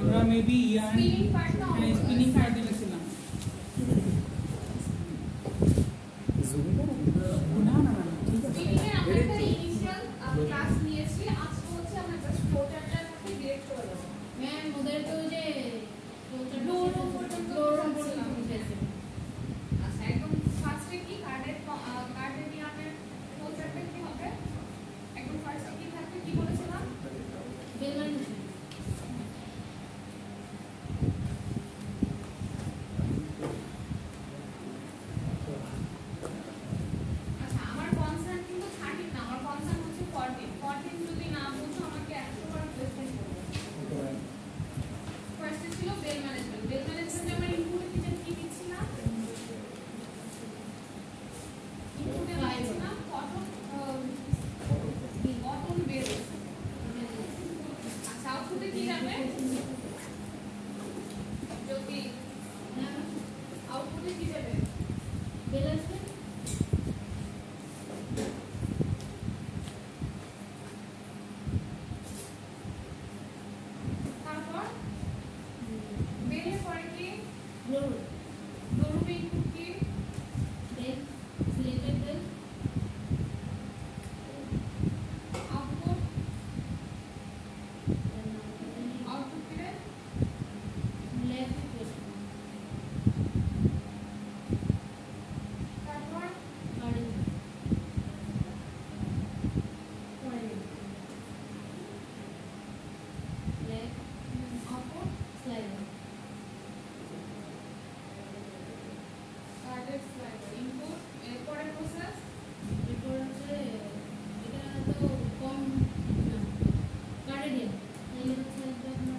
আমরা maybe yarn spinning part দিয়েছিলাম না না না ঠিক আছে স্পিনিং এর আমরা একটা ইনিশিয়াল ক্লাস নিয়েছি আজকে হচ্ছে আমরা জাস্ট ফ্লোচার্টটার মধ্যে ডিরেক্ট করে দেব ম্যাম ওদের তো যে ডোরো পর্যন্ত বুঝেছি আচ্ছা একদম ফার্স্টে কি কার্ডেনিয়ানের ফ্লোচার্টটা কি হবে একদম ফার্স্টে কি থাকবে কি বলেছিলাম বেলমান আচ্ছা আমার কনসার্ন কিন্তু 13 না আমার কনসার্ন হচ্ছে 14 যদি না বুঝো আমাকে 100 বার কোশ্চেন করবে ফার্স্টে ছিল বেল ম্যানেজমেন্টে আমরা ইনপুটে কি দিচ্ছি না ইনপুটে দিচ্ছি না কটন বেল আচ্ছা আউটপুটে কি যাবে যদি আউটপুটে কি যাবে বেলাসে তারপর বেলের পরে কি গ্লোর দরুবে ইনপুট কি bale selected bale output output কি রে লেফট বেল তারপর কার্ডিং পরে লেফট আউটপুট স্লাইডার কার্ডের স্লাইডার ইনপুট এরপরে প্রসেস এরপর হচ্ছে এটা তো কম না কার্ডিয়ান তাহলে হচ্ছে এটা আপনার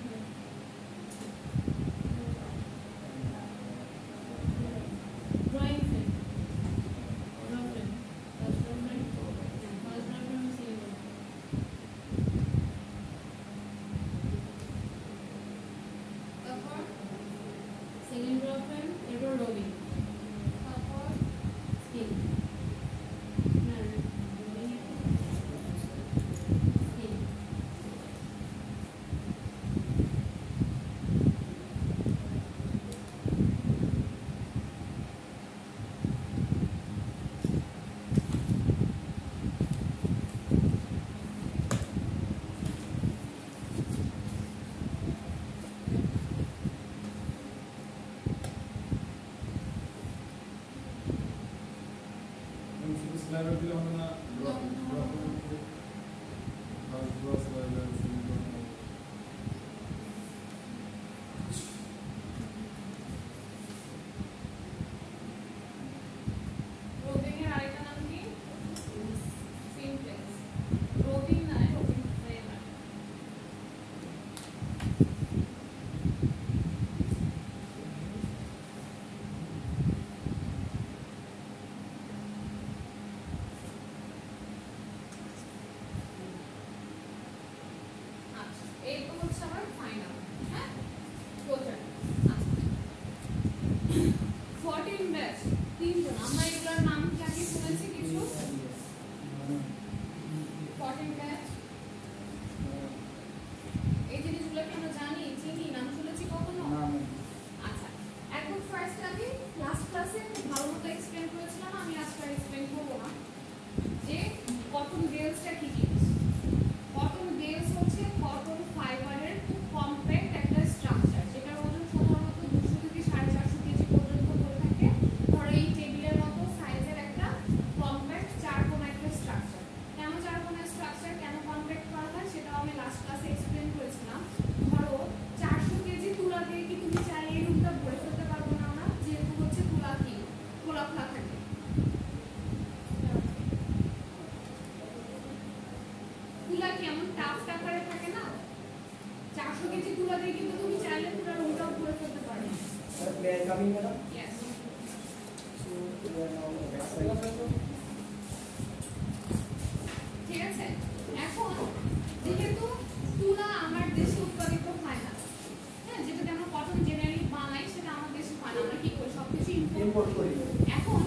drawing frame draw frame first draw frame first draw frame save তারপর সেকেন্ড ড্র ফ্রেম এরপর রবি তারপর স্কেল না রবি স্কেল স্লাইডার দিলে হবে না ড্র স্লাইডার রোবিং এর আরেকটা নাম কি সিমপ্লেক্স রোবিং না রোবিং ফ্রেম আচ্ছা এই তো হচ্ছে আমার ফাইনাল হ্যাঁ ফ্লোচার্ট আচ্ছা 14 ব্যাচ তিনজন আমরা এগুলোর নাম কি আগে শুনেছি কিছু 14 ব্যাচ এই জিনিসগুলো কি আমরা জানি চিনি নাম শুনেছি কখনো আচ্ছা এখন ফার্স্ট আগে লাস্ট ক্লাসে খুব ভালো মতো এক্সপ্লেন করেছিলাম আমি আজকে এক্সপ্লেন করবো না যে কটন বেলসটা কি জিনিস কটন বেলস হচ্ছে কটন ফাইবারের খুব কমপ্যাক্ট একটা স্ট্রাকচার যেটার ওজন সাধারণত 200 থেকে 450 কেজি পর্যন্ত হয়ে থাকে ধরো এই টেবিলের মতো সাইজের একটা কমপ্যাক্ট চারকোনা একটা স্ট্রাকচার কেন চারকোনা স্ট্রাকচার কেন কমপ্যাক্ট করা হয় সেটাও আমি লাস্ট ক্লাসে এক্সপ্লেন করেছিলাম ধরো 400 কেজি তুলা দিয়ে কি তুমি চাইলে এই রুমটা ভরে ফেলতে পারবো না না যেহেতু হচ্ছে তুলা কি খোলা খোলা থাকে তুলা কেমন টাফ আকারে থাকে না 400 কেজি তুলা দিয়ে কিন্তু তুমি চাইলে পুরো রুমটাও ভরে ফেলতে পারবে May I come in, madam? Yes. So, we are now backside. ঠিক আছে এখন যেহেতু তুলা আমার দেশে উৎপাদিত হয় না হ্যাঁ যেটাতে আমরা কটন জেনারেলি বানাই সেটা আমার দেশে হয় না আমরা কি করি সবকিছু ইম্পোর্ট করি এখন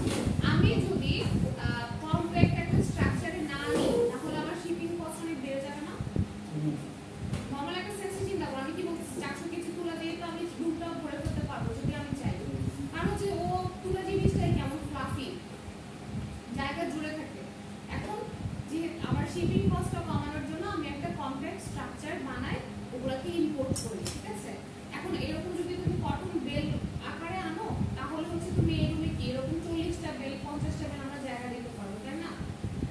আমি যদি কমপ্যাক্ট একটা স্ট্রাকচারে না নিই তাহলে আমার শিপিং কস্ট অনেক বেড়ে যাবে না নরমাল একটা সেন্সে চিন্তা করো আমি কি বলছি 400 কেজি করি, ঠিক আছে? এখন এরকম যদি তুমি কটন বেল আকারে আনো তাহলে হচ্ছে তুমি এই রুমে কি এরকম 40টা বেল 50টা বেল আমরা জায়গা দিতে পারবো, তাই না?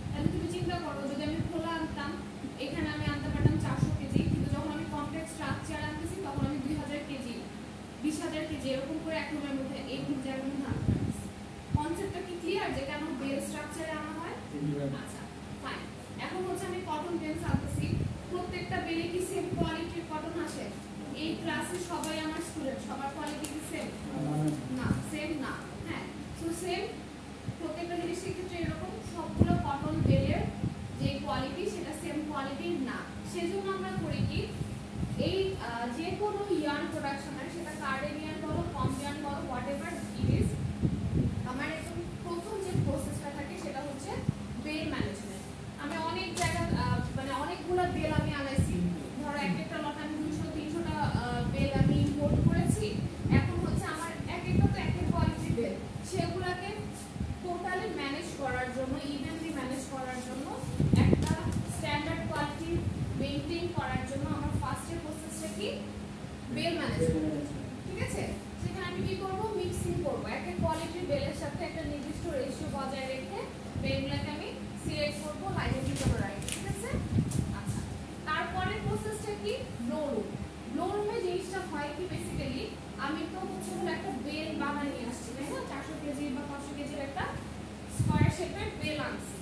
তাহলে তুমি চিন্তা করো যদি আমি খোলা আনতাম এখানে আমি আনতে পারতাম 400 কেজি, কিন্তু যখন আমি কমপ্লেক্স স্ট্রাকচার আনতেছি তখন আমি 2000 কেজি 20,000 কেজি এরকম করে এক রুমের মধ্যে এই জায়গার মধ্যে আনতে পারছি। কনসেপ্টটা কি ক্লিয়ার যে কেন বেল স্ট্রাকচারে আনা হয়? আচ্ছা ফাইন। এখন হচ্ছে আমি কটন বেল আনতেছি, প্রত্যেকটা বেলে কি সেম কোয়ালিটির কটন আসে? এই ক্লাসে সবাই আমার স্টুডেন্ট, সবার কোয়ালিটি কি সেম? না, সেম না। হ্যাঁ, সো সেম প্রত্যেকটা জিনিসের ক্ষেত্রে এরকম সবগুলো কটন বেলের যে কোয়ালিটি সেটা সেম কোয়ালিটির না। সেজন্য আমরা করি কি এই যে কোনো ইয়ার্ন প্রোডাকশনের সেটা কার্ডেন ইয়ার্ন বলো, কম্ব ইয়ার্ন বলো, হোয়াটএভার ইট ইজ, আমার একদম প্রথম যে প্রসেসটা থাকে সেটা হচ্ছে বেল ম্যানেজমেন্ট। আমি অনেক জায়গা মানে অনেকগুলো বেল আমি আনাইছি, ধরো এক একটা লট আমি 200-300টা বেল আমি ইম্পোর্ট করেছি। এখন হচ্ছে আমার এক একটা তো এক এক কোয়ালিটির বেল, সেগুলোকে টোটালি ম্যানেজ করার জন্য, ইভেনলি ম্যানেজ করার জন্য, একটা স্ট্যান্ডার্ড কোয়ালিটি মেইনটেইন করার জন্য আমার ফার্স্টের প্রসেসটা কি বেল ম্যানেজমেন্ট, ঠিক আছে? সেখানে আমি কি করব, মিক্সিং করব, এক এক কোয়ালিটির বেলের সাথে একটা নির্দিষ্ট রেশিও বজায় রেখে বেলগুলোকে আমি সিলেক্ট করব, লাইনের ভিতরে রাখবো, ঠিক আছে? আচ্ছা, তারপরে প্রসেসটা কি ব্লো রুম। ব্লো রুমে জিনিসটা হয় কি বেসিক্যালি আমি তো হচ্ছে হলো একটা বেল বানায় নিয়ে আসছি, তাই না? 400 কেজি বা 500 কেজির একটা স্কয়ার শেপের বেল আনছি,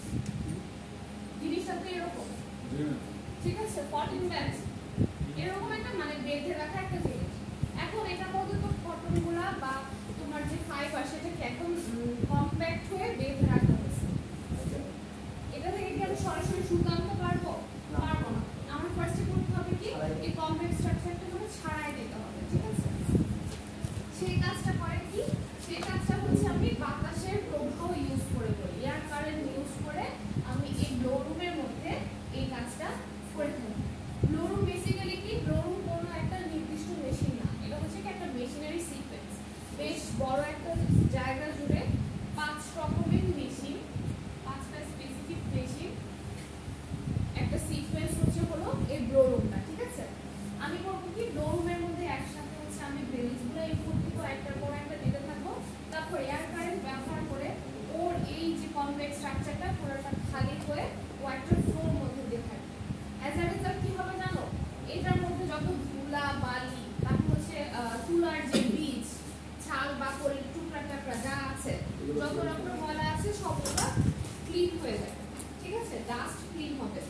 জিনিসটা তো এরকম, ঠিক আছে? 14 ব্যাচ এরকম একটা মানে বেঁধে রাখা একটা জিনিস। এখন এটার মধ্যে তো কটনগুলা বা তোমার যে ফাইবার সেটাকে একদম কম্প্যাক্ট হয়ে বেঁধে রাখা হয়েছে। এটা থেকে কি আমি সরাসরি সুতা আনতে পারবো? পারবো না। আমার ফার্স্টে করতে হবে কি এই কমপ্লেক্স স্ট্রাকচারটা মানে ছাড়াই দিতে হবে, ঠিক আছে? সেই কাজটা করে কি, সেই কাজটা হচ্ছে আমি বাতাসের প্রবাহ ইউজ করে করি, এয়ার কারেন্ট ইউজ করে আমি এই ব্লো রুমের মধ্যে এই কাজটা করে থাকি। ব্লো রুম বেসিক্যালি কি, ব্লো রুম কোনো একটা নির্দিষ্ট মেশিন না, এটা হচ্ছে কি একটা মেশিনারি সিকোয়েন্স। বেশ বড় একটা জায়গা জুড়ে 5 রকমের মেশিন, 5টা স্পেসিফিক মেশিন, একটা সিকোয়েন্স হচ্ছে হলো এই ব্লো রুমটা, ঠিক আছে? আমি করবো কি ব্লো রুমের মধ্যে একসাথে হচ্ছে আমি বেলসগুলো ইনপুট দিব, একটার পর একটা দিতে থাকবো, তারপর এয়ার কারেন্ট ব্যবহার করে ওর এই যে কমপ্লেক্স স্ট্রাকচারটা পুরোটা খালি হয়ে ও একটা ফ্লোর মধ্যে দিয়ে থাকবে। অ্যাজ আ রেজাল্ট কি হবে জানো? এটার মধ্যে যত ধুলা বালি তারপর হচ্ছে তুলার যে বীজ ছাল বাকল টুকরা টাকরা যা আছে, যত রকমের ময়লা আছে সবগুলো ক্লিন হয়ে যাবে, ঠিক আছে? ডাস্ট ক্লিন হবে।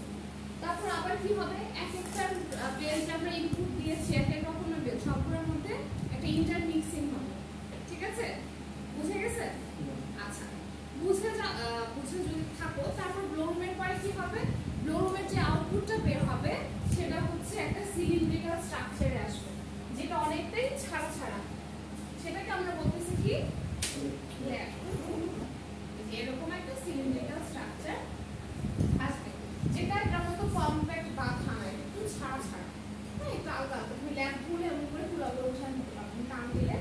তারপর আবার কি হবে, এক একটা বেল যে আমরা ইনপুট দিয়েছি এক এক রকমের বেল সবগুলোর মধ্যে একটা ইন্টারমিক্সিং হবে, ঠিক আছে? বুঝে গেছে? আচ্ছা, বুঝে যদি থাকো তারপর ব্লো রুমের পরে কি হবে, ব্লো রুমের যে আউটপুটটা বের হবে সেটা হচ্ছে একটা সিলিন্ড্রিক্যাল স্ট্রাকচারে আসবে, যেটা অনেকটাই ছাড়া ছাড়া, সেটাকে আমরা বলতেছি কি এরকম একটা সিলিন্ড্রিক্যাল স্ট্রাকচার আসবে, যেটা এটার মতো কম্প্যাক্ট বা থানা একটু ছাড়া ছাড়া, হ্যাঁ একটু আলগা আলগা। তুমি ল্যাপ খুলে এমন করে তুলাগুলো উঠে আনতে পারো, তুমি টান দিলে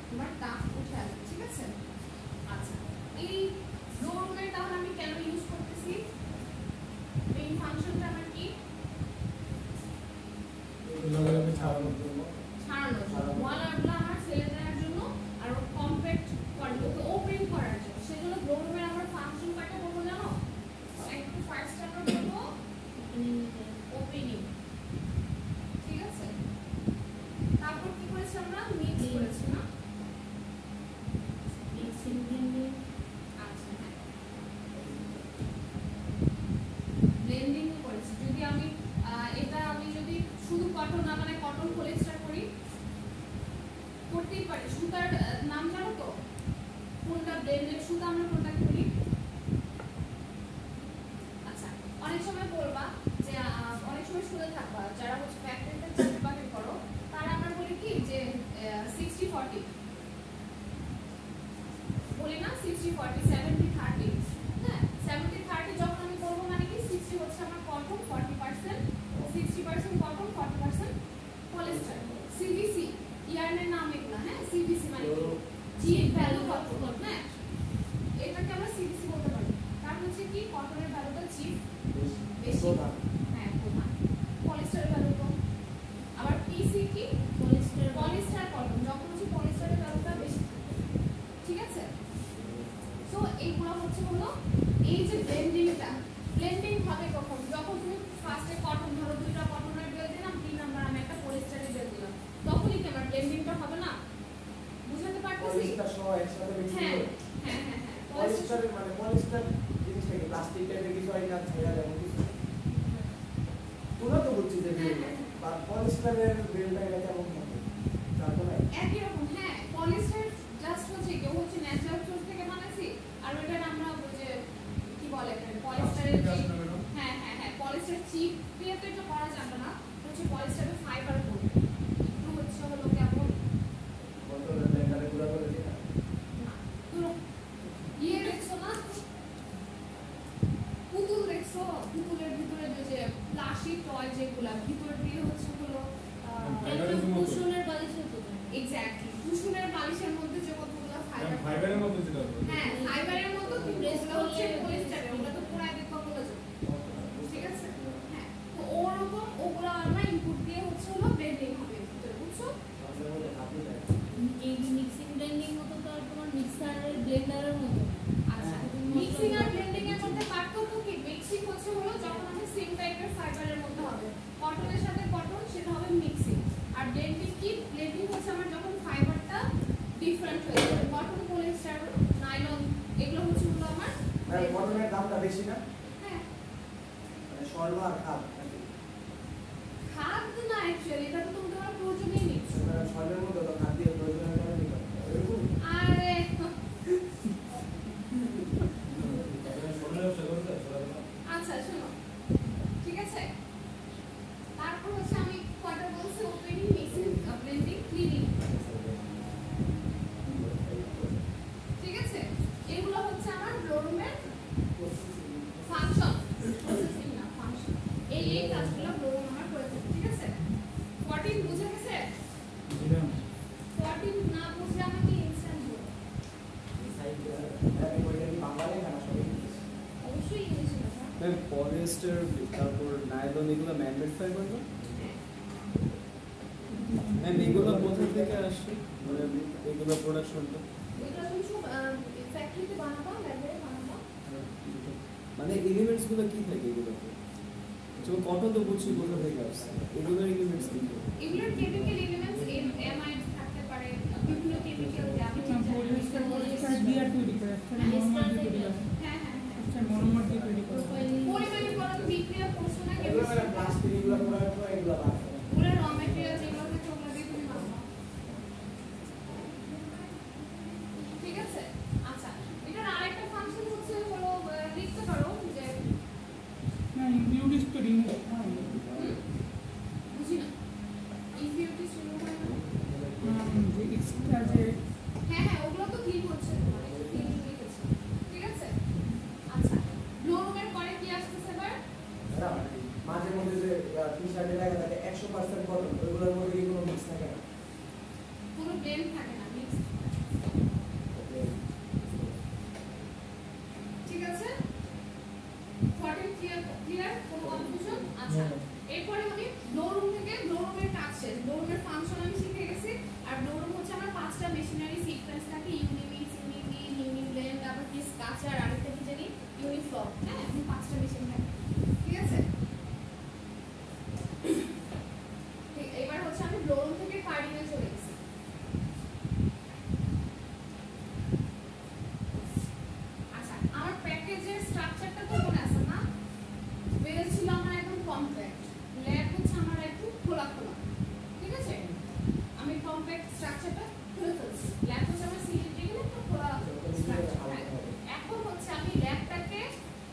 তোমার তাপ উঠে আসবে, ঠিক আছে? আচ্ছা, এই ব্লো রুমের তাহলে আমি কেন ইউজ করতেছি, মেইন ফাংশনটা আমার কি ছাড়ানোর জন্য, ওয়ালারগুলো আমার ফেলে দেওয়ার জন্য আর কম্প্যাক্ট ওকে ওপেন করার জন্য। সেজন্য ব্লো রুমের আমার ফাংশন কয়টা বলবো জানো? একটু ফার্স্ট আমরা বলবো ওপেনিং, ঠিক আছে? তারপর কি করেছি আমরা, মিক্স করেছি না, মিক্সিং দিয়ে আচ্ছা ব্লেন্ডিং করেছি। যদি আমি এটা আমি যদি শুধু কটন না মানে কটন পলিস্টার করি করতেই পারি। সুতার নাম জানো তো কোনটা ব্লেন্ডেড সুতা আমরা কোনটা করি? আচ্ছা, অনেক সময় বলবা যে অনেক সময় শুনে থাকবা যারা হচ্ছে ফ্যাক্টরিতে চাকরি বাকরি করো তারা আমরা বলি কি যে 60-40 বলি না, 60-40 70-30, হ্যাঁ 70-30 যখন আমি বলবো মানে কি 60 হচ্ছে আমার কটন, 40% 60% কটন 40% পলিস্টার। সিভিসি ইয়ার্নের নাম এগুলো, হ্যাঁ সিভিসি মানে চিপ ভ্যালু কত, হ্যাঁ এটাকে আমরা সিভিসি বলতে পারি। কারণ হচ্ছে কি কটনের ভ্যালুটা চিপ বেশি, হ্যাঁ প্রধান, পলিস্টারের ভ্যালু কম। আবার পিসি কি এই যে ব্লেন্ডিং হবে কখন, যখন তুমি ফার্স্টে কটন ধরো, দুইটা কটনের বেল দিলাম, 3 নাম্বার আমি একটা পলিস্টারের বেল দিলাম, তখনই কি আমার ব্লেন্ডিংটা হবে না? বুঝাতে পারতেছি? পলিস্টার সহ একসাথে মিক্স হ্যাঁ করে হ্যাঁ হ্যাঁ হ্যাঁ পলিস্টার মানে পলিস্টার জিনিসটা কি প্লাস্টিক টাইপের কিছু হয় না, ছেড়া যায় কিছু তোমরা তো বুঝছি যে বা পলিস্টারের বেলটা এটা কেমন হবে জানো না? একই রকম। হ্যাঁ, পলিস্টার জাস্ট হচ্ছে কেউ হচ্ছে ন্যাচারাল সোর্স থেকে বানাইছি, আর ওইটা আমরা ওই যে কি বলে পলিস্টারের হ্যাঁ হ্যাঁ হ্যাঁ পলিস্টার চিপ দিয়ে তো এটা করা যাবে না, হচ্ছে পলিস্টারের ফাইবার করবে, একটু হচ্ছে হলো কেমন বোতলের ব্লেন্ডারে গুঁড়া করে দিই না ধরো ইয়ে দেখছো না, পুতুল দেখছো, পুতুলের ভিতরে যে প্লাশি টয় যেগুলা ভিতর দিয়ে হচ্ছে হলো কুশনের বালিশের তো এক্স্যাক্টলি কুশনের বালিশের মধ্যে যে কতগুলো ফাইবার, ফাইবারের মধ্যে যেটা হ্যাঁ ফাইবারের মতো কিন্তু এগুলো হচ্ছে পলিস্টারের, ওগুলো তো পুরো দেখবা বলে যাবে, ঠিক আছে? হ্যাঁ, তো ওরকম ওগুলো আমরা ইনপুট দিয়ে হচ্ছে হলো ব্লেন্ডিং হবে ভিতরে, বুঝছো? আমাদের মধ্যে হাতে দেয় এই মিক্সিং ব্লেন্ডিং মতো তো আর তোমার মিক্সারের ব্লেন্ডারের মতো না। আচ্ছা, মিক্সিং আর ব্লেন্ডিং এর মধ্যে পার্থক্য কি? মিক্সিং হচ্ছে হলো যখন আমি সেম টাইপের ফাইবারের মধ্যে হবে, কটনের সাথে কটন, সেটা হবে মিক্সিং। আর ব্লেন্ডিং কি? ব্লেন্ডিং হচ্ছে আমার যখন ফাইবারটা ডিফারেন্ট হয়ে যাবে, কটন, পলিস্টার, নাইলন, এগুলো হচ্ছে হলো আমার আর কটনের দামটা বেশি না, হ্যাঁ মানে স্বর্ণ আর খাদ নাকি খাদ না, অ্যাকচুয়ালি এটা তো তুমি তোমার প্রয়োজনেই নিচ্ছ। স্বর্ণের মধ্যে তো খাদ দিয়ে প্রয়োজনের কারণে নিতে হবে এরকম আরে আচ্ছা শোনো, ঠিক আছে, তারপর হচ্ছে আমি কয়টা বলছি, ওপেনিং, মিক্সিং, ব্লেন্ডিং, ক্লিনিং, ঠিক আছে? এগুলো হচ্ছে আমার ব্লোরুমের ফাংশন, প্রসেসিং না ফাংশন। এই কাজগুলো ব্লোরুম আমার করে থাকে, ঠিক আছে? 14 বুঝে গেছে? 14 না বুঝলে আমাকে ইনস্ট্যান্ট বলো, আমি ওইটা কি বাংলা লেখা না সবাই অবশ্যই ইংলিশে লেখা। ম্যাম পলিয়েস্টার তারপর নাইলন এগুলো ম্যানমেড ফাইবার না ম্যাম? এগুলো কোথা থেকে আসে মানে এগুলো প্রোডাকশনটা? এগুলো তুমি সব ফ্যাক্টরিতে বানাবা, ল্যাবে বানাবা। মানে এলিমেন্টস গুলো কি থাকে এগুলোতে? যেমন কটন তো বুঝছি কোথা থেকে আসছে, এগুলোর এলিমেন্টস কি? এগুলোর কেমিক্যাল এলিমেন্টস অ্যামাইড থাকতে পারে, বিভিন্ন কেমিক্যাল দিয়ে আমি ঠিক জানি না। পলিস্টার দিয়ে তৈরি করে, একটা মনোমার দিয়ে তৈরি করে, হ্যাঁ হ্যাঁ হ্যাঁ, একটা মনোমার দিয়ে তৈরি করে। পরিমাণে বরং বিক্রিয়া করছো না এগুলো মানে প্লাস্টিক এগুলো পুরো এগুলো বানায় পুরো র ম্যাটেরিয়াল যেগুলো থাকে ওগুলো দিয়ে তুমি বানাবা, ঠিক আছে? আচ্ছা, এটার আরেকটা ফাংশন হচ্ছে হলো লিখতে পারো যে না ইনক্লুডিস তো রিমুভ হয় না। বুঝি না ইনফিউটি শুরু হয় না, যে এক্সট্রা যে হ্যাঁ হ্যাঁ ওগুলো তো ক্লিন হচ্ছে তোমার, ক্লিন লিখেছে, ঠিক আছে? আচ্ছা, ব্লোরুমের পরে কি আসতেছে এবার? না মাঝে মধ্যে যে টি-শার্টে লেখা থাকে 100% কটন ওইগুলোর মধ্যে কি কোনো মিক্স থাকে না কোনো ব্লেন্ড থাকে না, মিক্স, ঠিক আছে? 14 ক্লিয়ার, কোনো কনফিউশন? আচ্ছা, এরপরে আমি ব্লোরুম থেকে ব্লোরুমের কাজ শেষ, ব্লোরুমের ফাংশন আমি শিখে গেছি। আর ব্লোরুম হচ্ছে আমার 5টা মেশিনারি সিকোয়েন্স থাকে, ইউনিমিক্স, ইউনিমিল, ইউনিব্লেন্ড, আবার কি স্কাচার, আরেকটা কি জানি ইউনিফ্লপ, হ্যাঁ এরকম 5টা মেশিন থাকে, ঠিক আছে? ঠিক, এবার হচ্ছে আমি ব্লোরুম থেকে কার্ডিনে চলে গেছি। আচ্ছা, আমার প্যাকেজের স্ট্রাকচারটা তো মনে আছে না? বেল ছিল আমার একদম কমপ্যাক্ট, ল্যাব হচ্ছে আমার একটু খোলা খোলা, ঠিক আছে? আমি কমপ্যাক্ট স্ট্রাকচারটা খুলে ফেলছি, ল্যাব হচ্ছে আমার সিলিন্ড্রিক্যাল একটা খোলা স্ট্রাকচার। এখন হচ্ছে আমি ল্যাবটাকে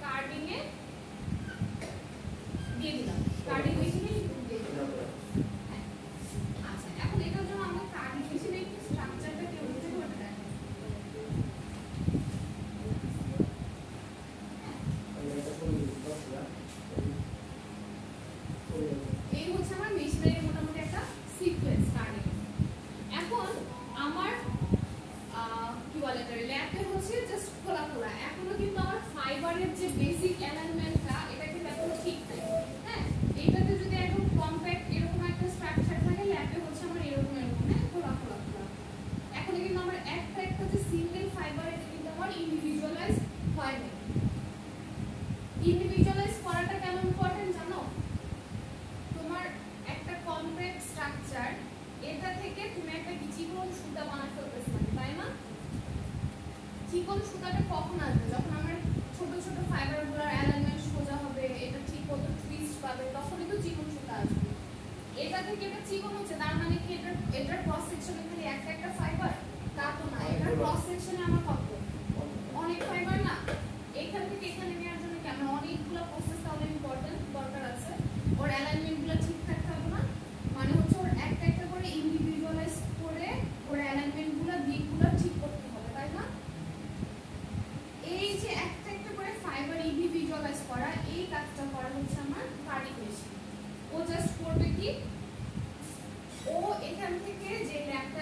কার্ডিংয়ে দিয়ে দিলাম, কার্ডিং মেশিনে দিয়ে দিলাম। হ্যাঁ, আচ্ছা, এখন এটার জন্য আমরা কার্ডিং মেশিনে একটু স্ট্রাকচারটা কেউ দিতে পারবে না। এই হচ্ছে আমার মেশিনারির মোটামুটি একটা সিকোয়েন্স কার্ডিং। এখন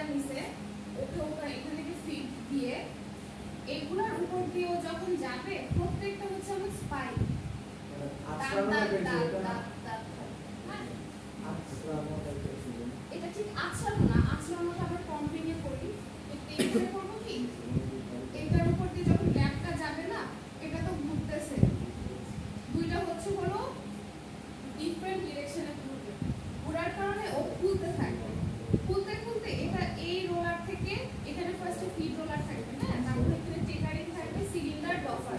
ল্যাপটা নিছে, ওকে ওকে এখান থেকে ফিট দিয়ে এগুলোর উপর দিয়ে ও যখন যাবে প্রত্যেকটা হচ্ছে আমার স্পাইক। এটা ঠিক আছড়ানো না, আছড়ানোটা আমরা কম্বিনে করি। এইভাবে করবো কি, এটার উপর দিয়ে যখন ল্যাপটা যাবে না, এটা তো ঘুরতেছে, দুইটা হচ্ছে হলো ডিফারেন্ট ডিরেকশনে ঘুরবে, ঘোরার কারণে ও খুলতে থাকবে, খুলতে খুলতে এটা এই রোলার থেকে এখানে ফার্স্টে ফিড রোলার থাকবে, হ্যাঁ, তারপরে এখানে টেকারিং থাকবে, সিলিন্ডার, ডফার।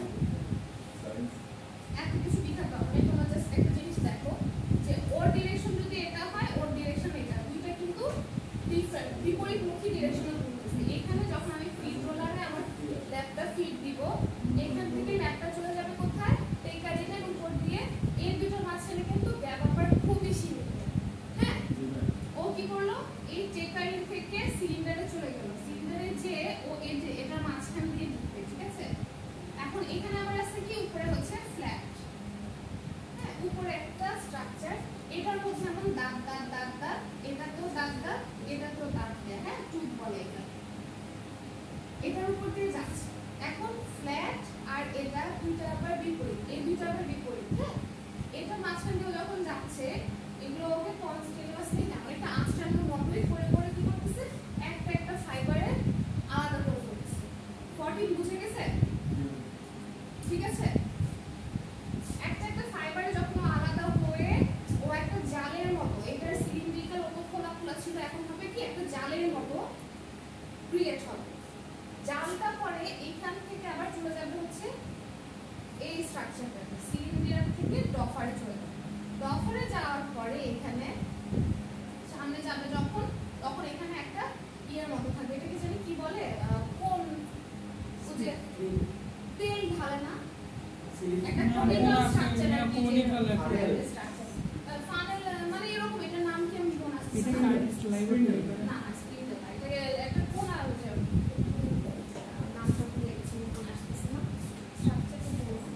এত কিছু লিখা হবে, তোমরা জাস্ট একটা জিনিস দেখো যে ওর ডিরেকশন যদি এটা হয়, ওর ডিরেকশন এটা, দুইটা কিন্তু ডিফারেন্ট, বিপরীতমুখী ডিরেকশনে ঘুরতেছে। এখানে যখন আমি ফিড রোলারে আমার ল্যাপটা ফিড দিব, এখান থেকে ল্যাপটা চলে যাবে কোথায়, টেকারিংয়ের উপর দিয়ে। এই দুটোর মাঝখানে কিন্তু গ্যাপ আবার খুবই সীমিত, হ্যাঁ। ও কি করলো, এই টেকারিং থেকে সিলিন্ডারে চলে গেল, সিলিন্ডারে যে ও এই যে এটার মাঝখান দিয়ে ঢুকবে, ঠিক আছে। এখন এখানে আবার আছে কি, উপরে হচ্ছে ফ্ল্যাট, হ্যাঁ, উপরে একটা স্ট্রাকচার, এটার মধ্যে এমন দাগ দাগ দাগ দাগ, এটা তো দাগ দাগ, এটা তো দাগ দেয়া, হ্যাঁ, টুপ বলে এটা। এটার উপর দিয়ে যাচ্ছে, এখন ফ্ল্যাট আর এটা দুইটা আবার বিপরীত, এই দুইটা আবার বিপরীত, হ্যাঁ। এটা মাঝখান দিয়ে যখন যাচ্ছে, এগুলো ওকে কনস্টিটিউয়াসলি না, একটা আনস্ট্যান্ডার্ড মডেল করে করে কি করতেছে, একটা একটা ফাইবারে আলাদা করে ফেলতেছে। 14 বুঝে গেছে, ঠিক আছে। একটা একটা ফাইবারে যখন আলাদা হয়ে ও একটা জালের মতো, এটার সিলিন্ড্রিক্যাল ওতো খোলা খোলা ছিল, এখন হবে কি একটা জালের মতো ক্রিয়েট হবে। জালটা পরে এইখান থেকে আবার চলে যাবে হচ্ছে এই স্ট্রাকচারটাতে, সিলিন্ডার থেকে ডফারে চলে যাবে। ডফারে যাওয়ার পরে এখানে সামনে যাবে যখন, তখন এখানে একটা ইয়ের মতো থাকবে, এটাকে জানি কি বলে, কোন যে তেল ঢালে না, একটা কনিক্যাল স্ট্রাকচার, ফানেল মানে এরকম, এটার নাম কি আমি মনে আসছে না, স্পিন্ডল না, এটা একটা কোনা হচ্ছে, নামটা ভুলে গেছি, মনে আসছে না, স্ট্রাকচারটা বলবো,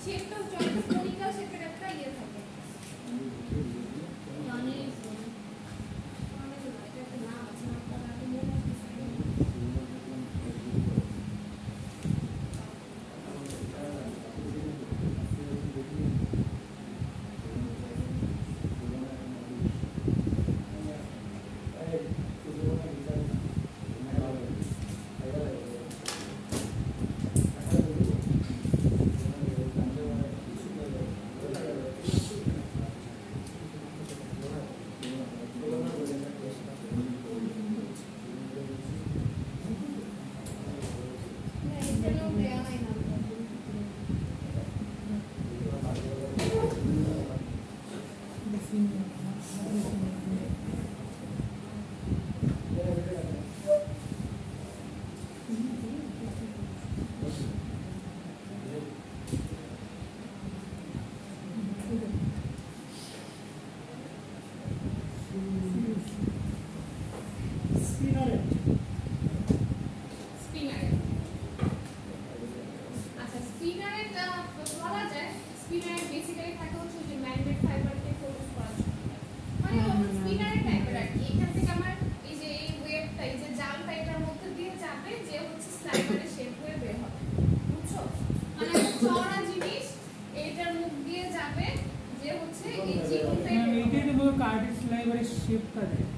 শেপটা যত কনিক্যাল শেপের একটা ইয়ে থাকে, মানে এটা একটা নাম আছে, নামটা আমি মনে আসছে না।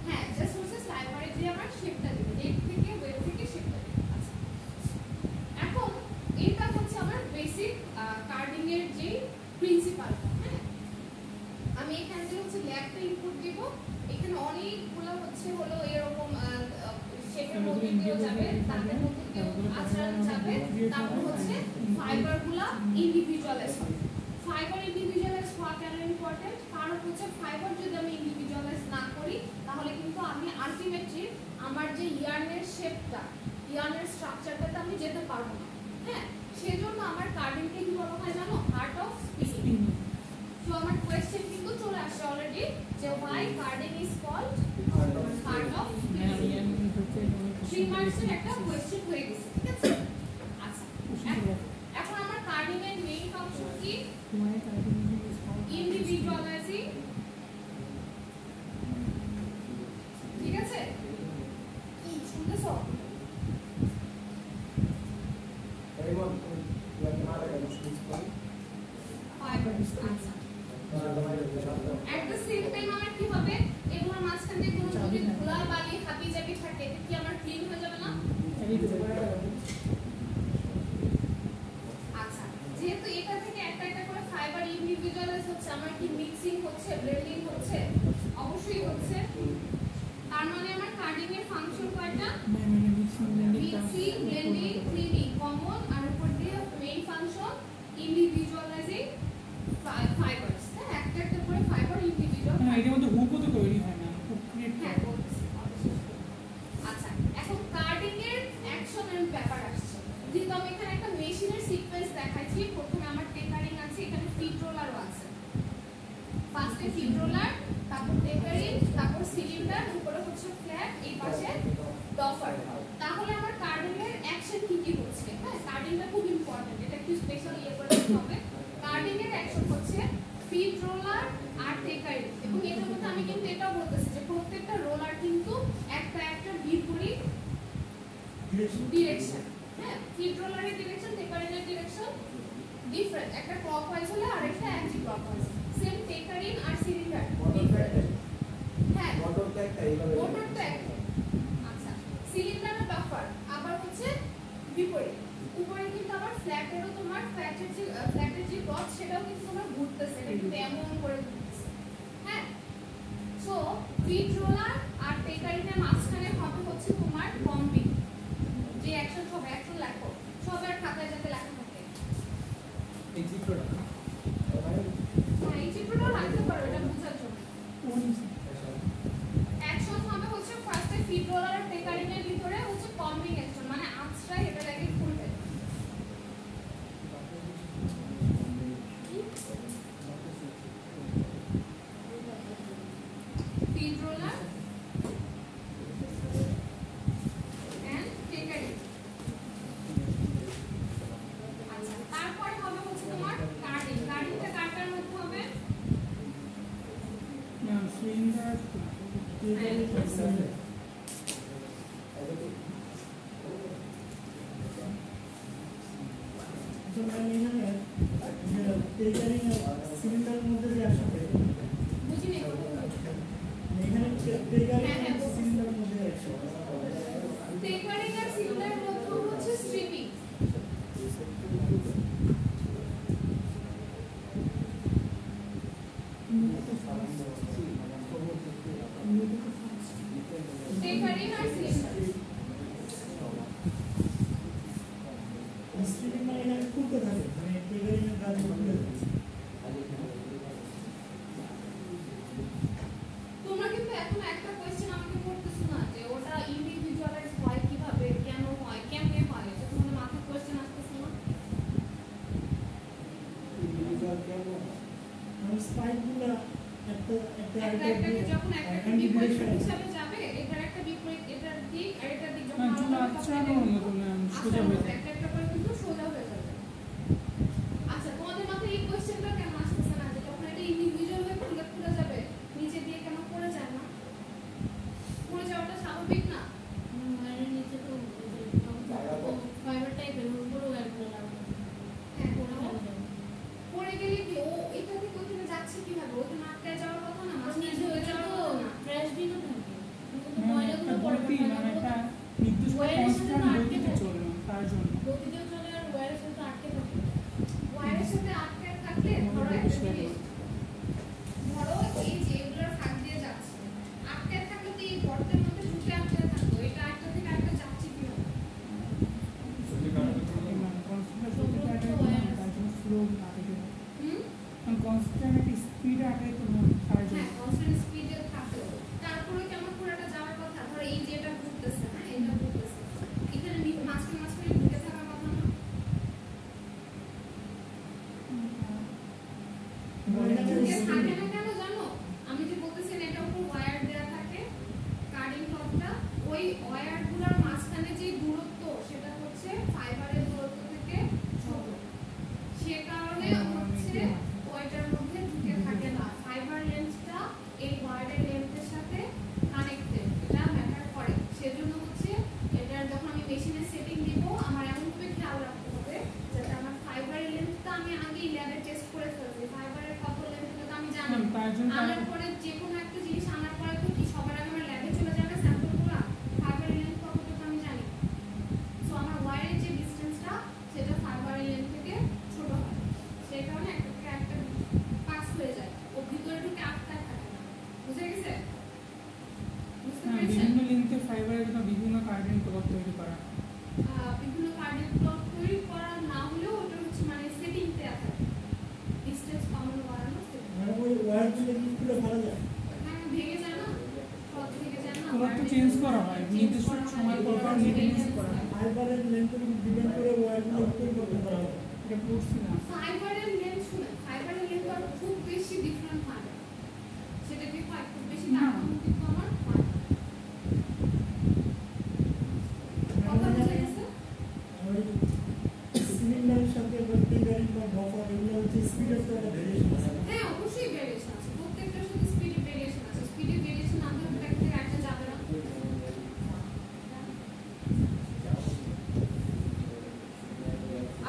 হ্যাঁ, জাস্ট হচ্ছে স্লাইভারে যে আমার শেপটা দিবে, নেক থেকে ওয়েব থেকে শেপটা দিবে। আচ্ছা, এখন এটা হচ্ছে আমার বেসিক কার্ডিং এর যে প্রিন্সিপাল, হ্যাঁ। আমি এখানে যে হচ্ছে ল্যাবটা ইনপুট দিব, এখানে অনেকগুলো হচ্ছে হলো এরকম শেপের মধ্যে দিয়েও যাবে, তাদের মধ্যে দিয়েও আচরণ যাবে, তারপর হচ্ছে ফাইবারগুলো ইন্ডিভিজুয়ালাইজ হবে। ফাইবার ইন্ডিভিজুয়ালাইজ হওয়া কেন ইম্পর্টেন্ট, কারণ হচ্ছে ফাইবার যদি আমি ইন্ডিভিজুয়ালাইজ না করি, তাহলে কিন্তু আমি আলটিমেটলি আমার যে ইয়ার্নের শেপটা, ইয়ার্নের স্ট্রাকচারটাতে আমি যেতে পারবো না, হ্যাঁ। সেজন্য আমার কার্ডিংকে কি বলা হয় জানো, আর্ট অফ স্পিনিং। তো আমার কোয়েশ্চেন কিন্তু চলে আসছে অলরেডি, যে why carding is called art of spinning। 3 মার্কসের একটা কোয়েশ্চেন হয়ে গেছে, ঠিক আছে। আচ্ছা, এখন আমার কার্ডিং এর মেইন ফাংশন কি, ইন্ডিভিজুয়ালাইজিং, ঠিক আছে, আচ্ছা, যেহেতু এটা থেকে একটা একটা করে ফাইবার ইন্ডিভিজুয়ালাইজ হচ্ছে, আমার কি মিক্সিং হচ্ছে, ব্লেন্ডিং হচ্ছে? অবশ্যই হচ্ছে। তার মানে আমার কাটিং এর ফাংশন কয়টা? মিক্সিং, ব্লেন্ডিং, ক্লিনিং কমন, আর উপর দিয়ে মেইন ফাংশন ইন্ডিভিজুয়ালাইজিং ফাইবারস। হ্যাঁ, একটা একটা করে ফাইবার ইন্ডিভিজুয়াল। না, এটার মধ্যে হুকও তো তৈরি হয় না, হুক ক্রিয়েট হ্যাঁ, বলতেছি, অবশ্যই। আচ্ছা, এখন কাটিং এর অ্যাকশনের ব্যাপার আসছে। যেহেতু আমি এখানে একটা মেশিনের সিকোয়েন্স দেখাচ্ছি, প্রথমে আমার টেকারিং আছে, এখানে ফিড রোলারও আছে। ফার্স্টে ফিড রোলার, তারপর টেকারিং, তারপর সিলিন্ডার, উপরে হচ্ছে ফ্ল্যাট, এই পাশে ডফার। তাহলে আমার কাটিং এর অ্যাকশন কি কি হচ্ছে? হ্যাঁ, কাটিংটা খুব ইম্পর্টেন্ট, এটা একটু স্পেশাল ইয়ে করে দিতে হবে। কাটিং এর অ্যাকশন হচ্ছে ফিড রোলার আর টেকারিং, এবং এটার মধ্যে আমি কিন্তু এটাও বলতেছি যে প্রত্যেকটা রোলার কিন্তু একটা একটা বিপরীত ডিরেকশন। হ্যাঁ, ফিড রোলারের ডিরেকশন, টেকারিং এর ডিরেকশন ডিফারেন্ট, একটা ক্লকওয়াইজ হলে আরেকটা অ্যান্টি ক্লকওয়াইজ। সেম টেকারিং আর সিলিন্ডার ডিফারেন্ট। হ্যাঁ, মোটরটা একটা এইভাবে মোটরটা একটা। আচ্ছা, সিলিন্ডার আর বাফার আবার হচ্ছে বিপরীত। উপরে কিন্তু আবার ফ্ল্যাটেরও তোমার ফ্ল্যাটের যে রড সেটাও কিন্তু তোমার ঘুরতেছে, এটা কিন্তু এমন করে ঘুরতেছে। হ্যাঁ, সো ফিড রোলার আর টেকারিং এর মাঝখানে হবে হচ্ছে তোমার পম্পিং। যে অ্যাকশন হবে, অ্যাকশন লেখো সবার খাতায় যাতে লেখা থাকে। এই চিত্রটা হ্যাঁ, এই চিত্রটাও রাখতে পারো, এটা বোঝার জন্য। অ্যাকশন হবে হচ্ছে ফার্স্টে ফিড রোলার আর টেকারিং এর ভিতরে হচ্ছে পম্পিং অ্যাকশন, মানে আঁচড়াই এটা লাগে খুলবে। Feed roller and taker in. আচ্ছা, তারপরে হবে হচ্ছে তোমার কাটিং। কাটিংটা কাটার মধ্যে হবে সিলিন্ডার সিলিন্ডারের মধ্যে যে একসাথে বুঝিনি। এখানে সিলিন্ডারের মধ্যে একসাথে টেকারিং আর সিলিন্ডারের মধ্যে হচ্ছে স্ট্রিপিং। টেকারিং আর সিলিন্ডার স্ট্রিপিং মানে এখানে খুলতে থাকে, মানে টেকারিংয়ের কাজ খুলতে থাকে। তোমরা কিন্তু এখন একটা কোশ্চেন আমাকে করতেছো না যে ওটা ইন্ডিভিজুয়ালাইজ হয় কিভাবে, কেন হয়, কেমনে হয়, এটা তোমাদের মাথায় কোশ্চেন আসতেছে না? ইন্ডিভিজুয়াল কেমন আমি স্পাইকগুলো একটা একটা একটাকে যখন একটা একটা বিপরীত হিসাবে যাবে, এটার একটা বিপরীত, এটার দিক আর এটার দিক যখন চুলা আচ্ছানো মতো সোজা হয়ে যায়। একটা একটা করে কিন্তু সোজা হয়ে যাবে। আচ্ছা, তোমাদের মাথায় এই কোশ্চেনটা কেন আসতেছে না যে যখন এটা ইন্ডিভিজুয়াল হয়ে খুলে খুলে যাবে নিচে দিয়ে কেন পড়ে যায় না? পড়ে যাওয়াটা স্বাভাবিক না? ওয়্যারের নিচে তো ফাইবার টাইপের উপরে ওয়্যারগুলো লাগানো। হ্যাঁ, পড়ে পড়ে যাবে। পড়ে গেলে কি ও এটা থেকে ওখানে যাচ্ছে কিভাবে? ওখানে আটকে যাওয়ার কথা না, মাঝে নিচে হয়ে ওটা যাওয়ার তো কথা না। ট্র্যাশ বিনও থাকে। কিন্তু একটা ময়লাগুলো পড়ে গতি, মানে একটা নির্দিষ্ট ওয়্যারের সাথে কনস্ট্যান্ট আটকে গতিতে থাকে। চলবে তার জন্য। গতিতেও চলে আর ওয়্যারের সাথে আটকে থাকে। ওয়্যারের সাথে আটকে থাকলে ধরো একটা জিনিস, ধরো এই যে এগুলোর ফাঁক দিয়ে যাচ্ছে, আটকে থাকলে তো এই গর্তের মধ্যে ঢুকে আটকে থাকতো, এটা একটা থেকে আরেকটা যাচ্ছে কিভাবে? কনস্ট্যান্ট স্পিড আটাইতে হবে তার জন্য। হ্যাঁ, কনস্ট্যান্ট স্পিডে থাকে, তারপরে কি আমার পুরোটা যাওয়ার কথা? ধরো এই যে এটা ঘুরতেছে, হ্যাঁ এটা ঘুরতেছে, এখানে মাঝখানে মাঝখানে ঢুকে থাকার কথা না? ঢুকে থাকে না কেন জানো? আমি যে বলতেছি না, এটার উপর ওয়্যার দেওয়া থাকে, কাটিং রডটা, ওই ওয়্যারগুলোর মাঝখানে যে দূরত্ব সেটা হচ্ছে ফাইবারের দূরত্ব থেকে ছোট, সে কারণে হচ্ছে ওইটার মধ্যে ঢুকে থাকে না। ফাইবার লেন্থটা এই ওয়্যারের লেন্থের সাথে কানেক্টেড, এটা ম্যাটার করে। সেজন্য হচ্ছে এটার যখন আমি মেশিনে সেটিং দিব, আমার এমনভাবে খেয়াল রাখতে হবে যাতে আমার ফাইবারের লেন্থটা আমি আগেই ল্যাবে টেস্ট করে ফেলছি। ফাইবারের কত লেন্থ তো আমি জানি, তার জন্য আনার পরে যে কোনো একটা জিনিস আনার পরে তো কি সবার আগে আমার ল্যাবে চলে যাবে স্যাম্পলগুলো, ফাইবারের লেন্থ কতটুকু আমি জানি। করা হয়, নির্দিষ্ট সময় পর পর মেনটেনেন্স করা হয়। ফাইবারের লেন্থের উপর ডিপেন্ড করে ওয়্যারগুলো উৎপন্ন করা হয়। এটা পড়ছি না। ফাইবারের লেন্থ শুনে ফাইবারের লেন্থ আর খুব বেশি ডিফারেন্ট হয় না। সেটা কি হয় খুব বেশি না। তারতম্য কিন্তু আমার হয় না। কথা বুঝে গেছে? ওই সিলিন্ডারের সাথে বা টিগারিং বা বফার এগুলো হচ্ছে স্পিডের তো একটা ভেরিয়েশন আছে। হ্যাঁ অবশ্যই ভেরিয়েশন আছে, প্রত্যেকটার সাথে স্পিডে ভেরিয়েশন আছে। স্পিডে ভেরিয়েশন না থাকলে একটা থেকে একটা যাবে না।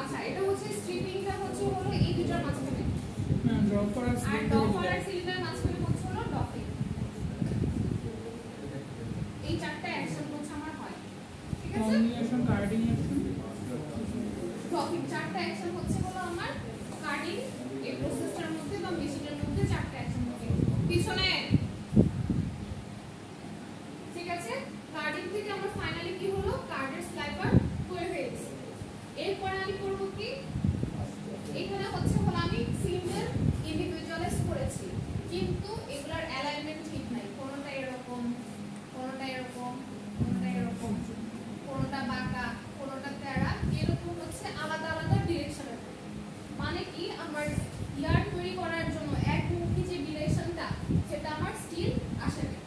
আচ্ছা এটা হচ্ছে স্ট্রিপিংটা হচ্ছে হলো এই দুটোর মাঝখানে, হ্যাঁ, ড্রপ করার আর স্লিপ ডফার আর সিলিন্ডার মাঝখানে হচ্ছে হলো ডফিং। এই চারটা অ্যাকশন হচ্ছে আমার হয়, ঠিক আছে? কম্বিনেশন, কোঅর্ডিনেশন, ডফিং চারটা অ্যাকশন হচ্ছে হলো আমার কার্ডিং এই প্রসেসটার মধ্যে বা মেশিনের মধ্যে চারটা অ্যাকশন হচ্ছে পিছনে, ঠিক আছে? কার্ডিং থেকে আমরা ফাইনালি কি হলো কার্ডের স্লাইপার তৈরি হয়ে গেছে। এরপরে আমি করব কি, এখানে হচ্ছে হলো আমি সিলিন্ডার ইন্ডিভিজুয়ালাইজ করেছি, কিন্তু এগুলার অ্যালাইনমেন্ট ঠিক নাই, কোনটা এরকম কোনটা এরকম কোনটা এরকম কোনটা বাঁকা কোনটা তেড়া, এরকম হচ্ছে আলাদা আলাদা ডিরেকশনে। মানে কি আমার ইয়ার তৈরি করার জন্য একমুখী যে ডিরেকশনটা সেটা আমার স্টিল আসে না,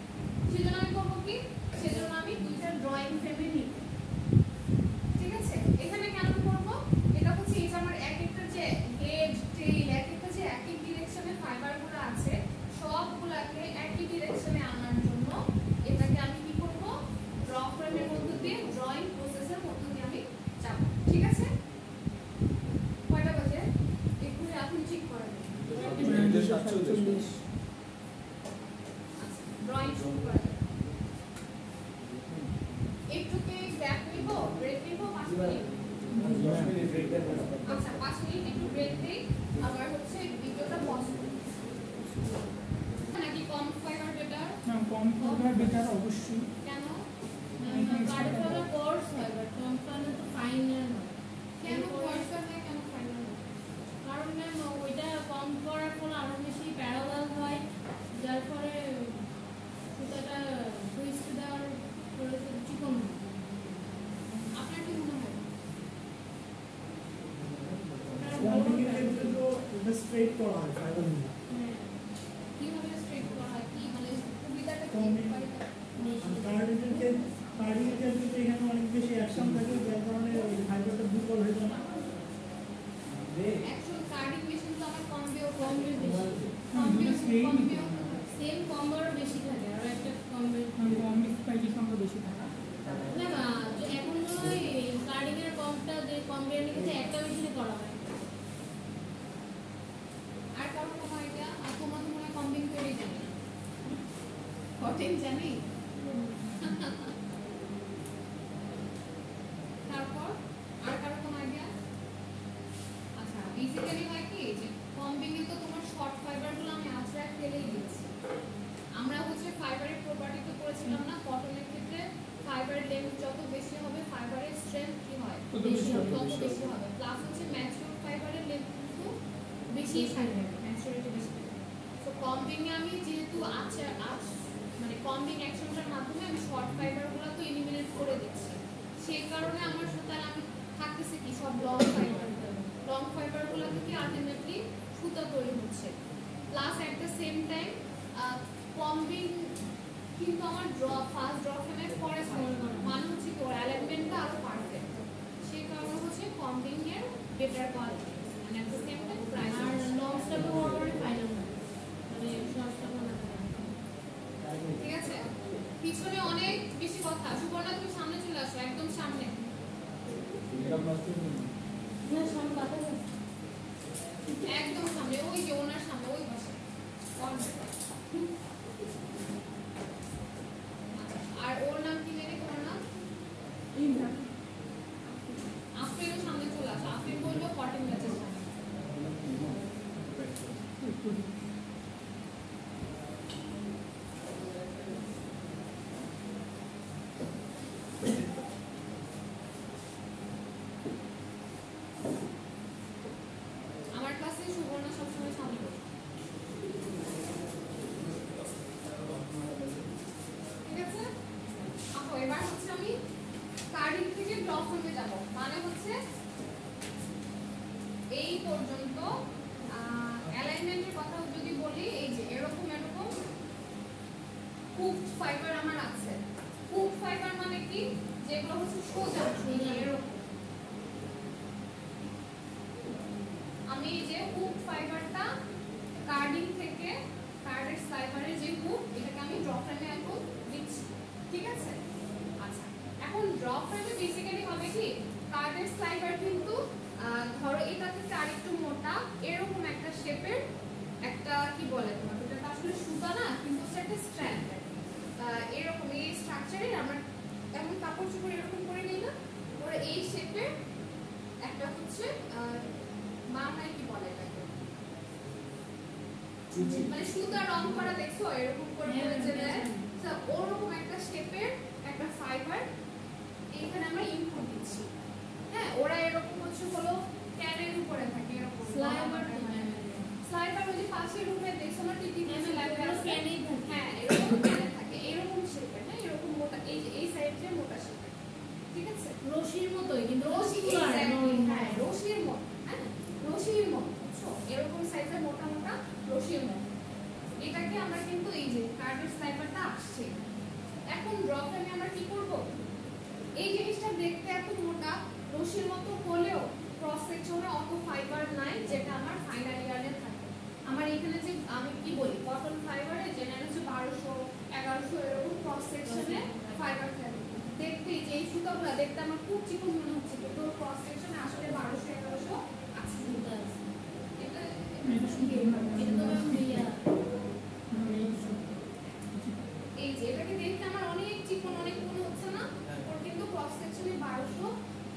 সেজন্য আমি করবো কি, সেজন্য আমি দুইটা ড্রয়িং ফ্রেমে নিই, ঠিক আছে? এখানে কেন করব, এটা হচ্ছে এই যে আমার এক একটা যে হেড টেইল এক একটা যে একই ডিরেকশনে ফাইবারগুলো আছে সবগুলোকে একই ডিরেকশনে আনার জন্য এটাকে আমি কি করব, ড্র ফ্রেমের মধ্য দিয়ে ড্রয়িং প্রসেসের মধ্য দিয়ে আমি যাব, ঠিক আছে? কয়টা বাজে একটু আপনি ঠিক করে দিন। ড্রয়িং শুরু করা যাক। একটু কি গ্যাপ নিব, ব্রেক নিব 5 মিনিট? আচ্ছা 5 মিনিট একটু ব্রেক দেই, আবার হচ্ছে ভিডিওটা পজ করি। নাকি কম ফাইবার বেটার? না, কম ফাইবার বেটার অবশ্যই। কেন কার্ডের ফলে কোর্স হয় বাট কমফার্মে তো ফাইনাল হয়। কেন কোর্স হয় কেন ফাইনাল হয়? কারণ ম্যাম ওইটা কম করার ফলে আরো বেশি প্যারালাল হয়, যার ফলে সুতাটা টুইস্ট দেওয়ার পরে চিকন হয়। আপনার কি মনে হয়? ওয়ার্কিং এর ক্ষেত্রে তো এটা স্ট্রেট করা হয় ফাইবার নিয়ে। হ্যাঁ, কিভাবে স্ট্রেট করা হয়, কি মানে সুবিধাটা কি? কার্ডিংয়ের ক্ষেত্রে তো এখানে অনেক বেশি অ্যাকশন থাকে, যার কারণে ওই ফাইবারটা দুর্বল হয়ে যায় না। অ্যাকচুয়াল কার্ডিং মেশিন তো আমার কমবেও কমবে বেশি, সেম কম্বোরও বেশি থাকে, আর একটা কমবে কম স্পাইকি সংখ্যা বেশি থাকে। না না, এখন তো ওই কার্ডিং এর কমটা যে কম্বিনেশন কিন্তু একটা মেশিনে করা হয়। আর কারণ হয় এটা আর তোমার তো মনে হয় কম্বিং করে জানি কঠিন জানি। তারপর আর কারো কোনো আইডিয়া? আচ্ছা বেসিক্যালি হয় কি যে কম্বিং এ তো তোমার শর্ট ফাইবারগুলো আমি আঁচড়া ফেলেই দিচ্ছি। আমরা হচ্ছে ফাইবারের প্রপার্টি তো করেছিলাম না, কটনের ক্ষেত্রে ফাইবারের লেন্থ যত বেশি হবে ফাইবারের স্ট্রেংথ কি হয় তত বেশি হবে, তত বেশি বেশি হবে। প্লাস হচ্ছে ম্যাচিউর ফাইবারের লেন্থ কিন্তু বেশি থাকবে, ম্যাচুরিটি বেশি থাকবে। সো কম্বিং এ আমি যেহেতু মানে কম্বিং অ্যাকশনটার মাধ্যমে আমি শর্ট ফাইবারগুলো তো এলিমিনেট করে দিচ্ছি, সেই কারণে আমার সুতার আমি থাকতেছে কি সব লং ফাইবারগুলো থেকে আলটিমেটলি সুতা তৈরি হচ্ছে। Plus at the same time combing কিন্তু আমার ফার্স্ট ড্র ফ্রেমের পরে মানে হচ্ছে কি ওর অ্যালাইনমেন্টটা আরো পারফেক্ট, সেই কারণে হচ্ছে কম্বিং এর বেটার কোয়ালিটি মানে at the same time price আর লং স্টাফে ওভারে ফাইনাল হয়, মানে শর্ট স্টাফে না থাকে। ঠিক আছে? পিছনে অনেক বেশি কথা। সুবর্ণা তুমি সামনে চলে আসো, একদম সামনে। না সব কথা একদম সামনে, ওই যে ওনার সামনে ওই পাশে। আর ওর নাম কি জানি, তোমার নাম? আফরিনের সামনে চলে আসো। আফরিন বলবো 14 ব্যাচের সামনে। আমার ক্লাসে সুবর্ণা সবসময় সামনে বসে। ঠিক আছে? আপু এবার হচ্ছে আমি কার্ডিং থেকে ড্র ফর্মে যাব, মানে হচ্ছে এই পর্যন্ত অ্যালাইনমেন্টের কথা যদি বলি, এই যে এরকম এরকম হুকড ফাইবার আমার আছে। হুকড ফাইবার মানে কি, যেগুলো হচ্ছে সোজা এরকম। আমি এই যে হুকড ফাইবারটা কার্ডিং থেকে কার্ডের স্লাইভারের যে হুক, এটাকে আমি ড্র ফ্রেমে এখন দিচ্ছি, ঠিক আছে? আচ্ছা, এখন ড্র ফ্রেমে বেসিক্যালি হবে কি, কার্ডের স্লাইভার কিন্তু ধরো এটা থেকে আরেকটু মোটা এরকম একটা শেপের একটা কি বলে তোমার, এটা আসলে সুতা না কিন্তু হচ্ছে একটা স্ট্র্যান্ড, এরকম এই স্ট্রাকচারে আমরা এমন কাপড় চোপড় এরকম করে নিই না, ওরা এই শেপের একটা হচ্ছে বাংলায় কি বলে এটাকে, মানে সুতা রং করা, দেখছো এরকম করে বলেছে দেয়, ওরকম একটা শেপের একটা ফাইবার এখানে আমরা ইনপুট দিচ্ছি। হ্যাঁ, ওরা এরকম হচ্ছে হলো ক্যানের উপরে থাকে এরকম স্লাইভার, স্লাইভার ওই যে পাশের রুমে দেখছো না টিটি স্লাইভার আছে, হ্যাঁ এরকম ক্যানে থাকে এরকম শেপের, হ্যাঁ এরকম মোটা, এই যে এই সাইডে মোটা শেপের, ঠিক আছে? রশির মতোই কিন্তু রশি, হ্যাঁ রশির মতো, হ্যাঁ রশির মতো, বুঝছো এরকম সাইজের মোটা মোটা রশির মতো। এটাকে আমরা কিন্তু এই যে কার্ডের স্লাইভারটা আসছে, এখন ড্র ফ্রেমে আমরা কি করব, এই জিনিসটা দেখতে এত মোটা রশির মতো হলেও ক্রস সেকশনে অত ফাইবার নাই যেটা আমার ফাইনাল ইয়ারে থাকে। আমার এখানে যে আমি কি বলি কটন ফাইবারে জেনারেল হচ্ছে 1200 1100 এরকম ক্রস সেকশনে ফাইবার থাকে, দেখতে যে এই সুতাগুলো দেখতে আমার খুব চিকন মনে হচ্ছে কিন্তু ক্রস সেকশনে আসলে 1200 1100 আছে। এটা কিন্তু এই যে এটাকে দেখতে আমার অনেক চিকন অনেক মনে হচ্ছে না, ওর কিন্তু ক্রস সেকশনে 1200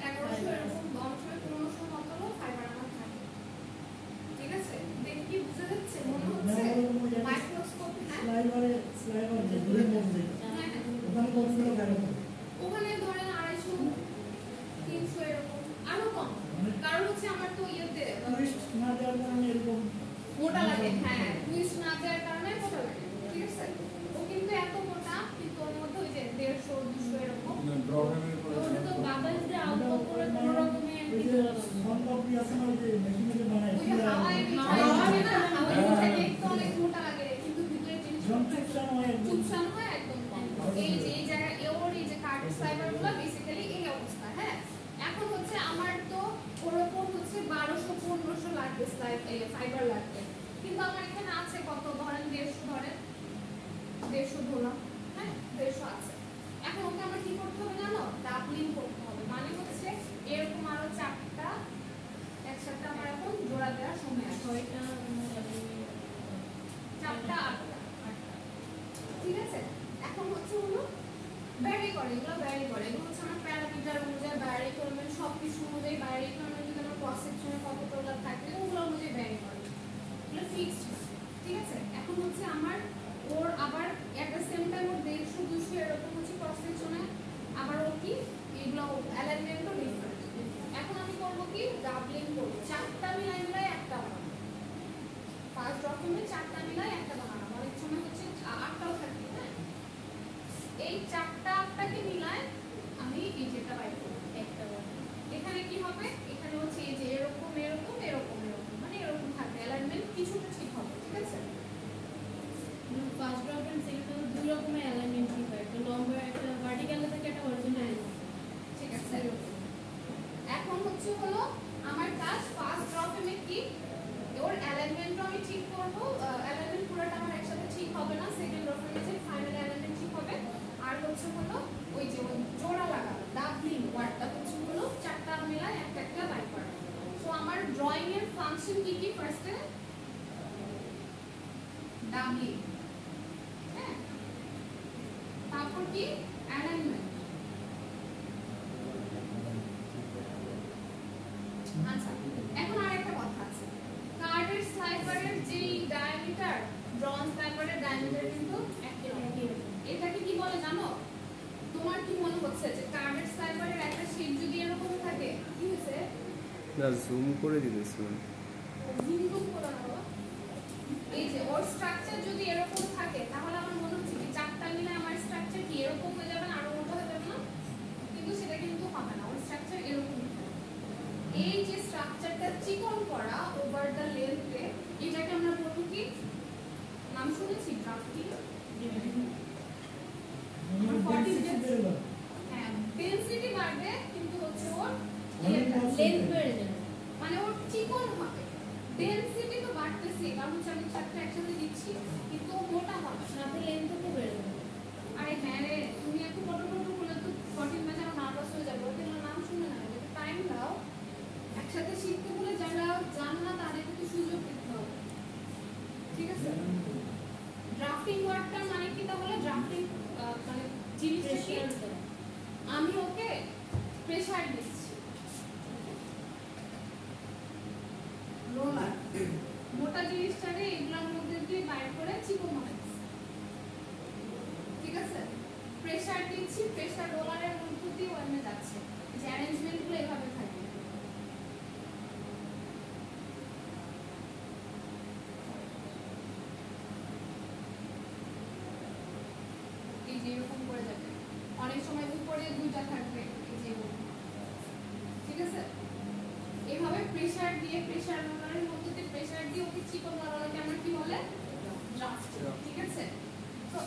1100 এরকম 1500 মতো ফাইবার আমার থাকে, ঠিক আছে? দেখে কি বুঝা যাচ্ছে, মনে হচ্ছে মাইক্রোস্কোপ, হ্যাঁ স্লাইভার যে দূরে মধ্যে ওখানে কতগুলো গেল, ওখানে ধরেন 250 300 এরকম আরো কম, কারণ হচ্ছে আমার তো ইয়েতে টুরিস্ট না দেওয়ার কারণে এরকম মোটা লাগে, হ্যাঁ টুইস্ট না দেওয়ার কারণে মোটা লাগে, ঠিক আছে? ও কিন্তু এত মোটা কিন্তু ওর মধ্যে ওই যে 150 200 এরকম ড্রফ্রেমের উপরে ওটা তো বাতাস দিয়ে আউটপুট করে কোনো রকমে ওই যে সনকপি আছে না, ওই যে মেশিনে যে বানায় ওই যে হাওয়ায় মিঠাই না, হাওয়ায় মিঠাই দেখতে অনেক মোটা লাগে কিন্তু ভিতরে জিনিসটা চুপচাপ হয় একদম। চুপসান হয় একদম কম। এই যে এই জায়গায় ওর এই যে কার্ডের ফাইবারগুলো বেসিক্যালি এই অবস্থা, হ্যাঁ? এখন হচ্ছে আমার তো ওরকম হচ্ছে 1200 1500 লাগবে ফাইবার লাগবে, কিন্তু আমার এখানে আছে কত, ধরেন 150 ধরেন 150 ধরলাম, হ্যাঁ 150 আছে। এখন ওকে আমার কি করতে হবে জানো, ডাবলিং করতে হবে, মানে হচ্ছে এরকম আরো 4টা একসাথে আমার এখন জোড়া দেওয়ার সময় আছে, 6টা 4টা 8টা, ঠিক আছে? এখন হচ্ছে হলো ভ্যারি করে, এগুলো ভ্যারি করে, এগুলো হচ্ছে আমার প্যারামিটার অনুযায়ী ভ্যারি করবে, সব কিছু অনুযায়ী ভ্যারি করবে, যদি আমার ক্রস সেকশনে কত তোলা থাকে ওগুলো অনুযায়ী ভ্যারি করে, এগুলো ফিক্সড, ঠিক আছে? এখন হচ্ছে আমার ওর আবার একটা সেম টাইম ওর 150 200 এরকম হচ্ছে ক্রস সেকশনে, আবার ও কি এগুলো অ্যালাইনমেন্টও ডিফারেন্ট। এখন আমি করব কি, ডাবলিং করব, 4টা মিলাই মিলাই একটা বানাবো, ফার্স্ট ডকুমেন্টে 4টা মিলাই একটা বানাবো, অনেক সময় হচ্ছে 8টাও থাকে, হ্যাঁ এই 4টা 8টাকে মিলায় আমি এই যেটা বাইর করব একটা বানাবো। এখানে কি হবে, এখানে হচ্ছে এই যে এরকম এরকম এরকম এরকম মানে এরকম থাকবে, অ্যালাইনমেন্ট কিছুটা ঠিক হবে, ঠিক আছে? First drop and second drop দুই রকমের অ্যালাইনমেন্ট ঠিক হয়, একটা লম্বা একটা ভার্টিক্যালে থাকে একটা হরিজন্টালে, ঠিক আছে? এখন হচ্ছে হলো আমার কাজ ফার্স্ট ড্রপে কি ওর অ্যালাইনমেন্টও আমি ঠিক করব, অ্যালাইনমেন্ট পুরোটা আমার একসাথে ঠিক হবে না, সেকেন্ড ড্রপে যে ফাইনাল অ্যালাইনমেন্ট ঠিক হবে, আর হচ্ছে হলো ওই যে জোড়া লাগানো ডাবলিং ওয়ার্ডটা হচ্ছে হলো 4টা মিলায় একটা একটা বাইর করা। সো আমার ড্রয়িং এর ফাংশন কি কি, ফার্স্টে ডাবলিং, হ্যাঁ তারপর কি অ্যালাইনমেন্ট। আচ্ছা, এখন আরেকটা কথা আছে, কার্ডের স্লাইভারের যে ডায়ামিটার ব্রঞ্জ স্লাইভারের ডায়ামিটার কিন্তু একই রকম। এটাকে কি বলে জানো? তোমার কি মনে হচ্ছে যে কার্ডের স্লাইভারের একটা শেপ যদি এরকম থাকে, কি হয়েছে না জুম করে দিতেছি, জুম করে নাও, এই যে ওর স্ট্রাকচার যদি এরকম থাকে তাহলে আমার মনে হচ্ছে কি 4টা মিলে আমার স্ট্রাকচার কি এরকম হয়ে যাবে না, আরো মোটা হয়ে যাবে হবে না, ওর স্ট্রাকচার এরকম থাকবে। এই যে স্ট্রাকচারটা চিকন করা ওভার দ্য লেন্থে, এটাকে আমরা বলবো কি, নাম শুনেছি ড্রাফটিং। হ্যাঁ, ডেনসিটি বাড়বে কিন্তু হচ্ছে ওর লেন্থ বেড়ে যাবে। মানে ওর চিকন হবে। ডেনসিটি তো বাড়তেছে কারণ হচ্ছে আমি চারটা একসাথে দিচ্ছি, কিন্তু ও মোটা হবে। সাথে লেন্থও তো বেড়ে যাবে। আরে হ্যাঁ রে, তুমি একটু ফটো বলে তো 14 ম্যাচে আমার নার্ভাস হয়ে যাবে। ওদের নাম শুনে না, একটু টাইম দাও। একসাথে শিখতে বলে যারা জান না তাদেরকে তো সুযোগ দিতে হবে, ঠিক আছে? ড্রাফটিং ওয়ার্ডটা মানে কি তাহলে? ড্রাফটিং মানে জিনিসটা কি, আমি ওকে প্রেসার দিচ্ছি, রোলার মোটা জিনিসটাকে এগুলোর মধ্যে দিয়ে বাইর করে চিকন বানাচ্ছি, ঠিক আছে? প্রেসার দিচ্ছি, প্রেসার রোলারের মধ্যে দিয়ে ওখানে যাচ্ছে। যে অ্যারেঞ্জমেন্টগুলো এভাবে থাকে। এই যে এরকম করে যাবে, অনেক সময় উপরে দুইটা থাকবে, এই যে ঠিক আছে? এভাবে প্রেসার দিয়ে, প্রেসার রোলারের মধ্যে দিয়ে প্রেসার দিয়ে ওকে চিকন বানানোকে আমরা কি বলে? ড্রাফট, ঠিক আছে? তো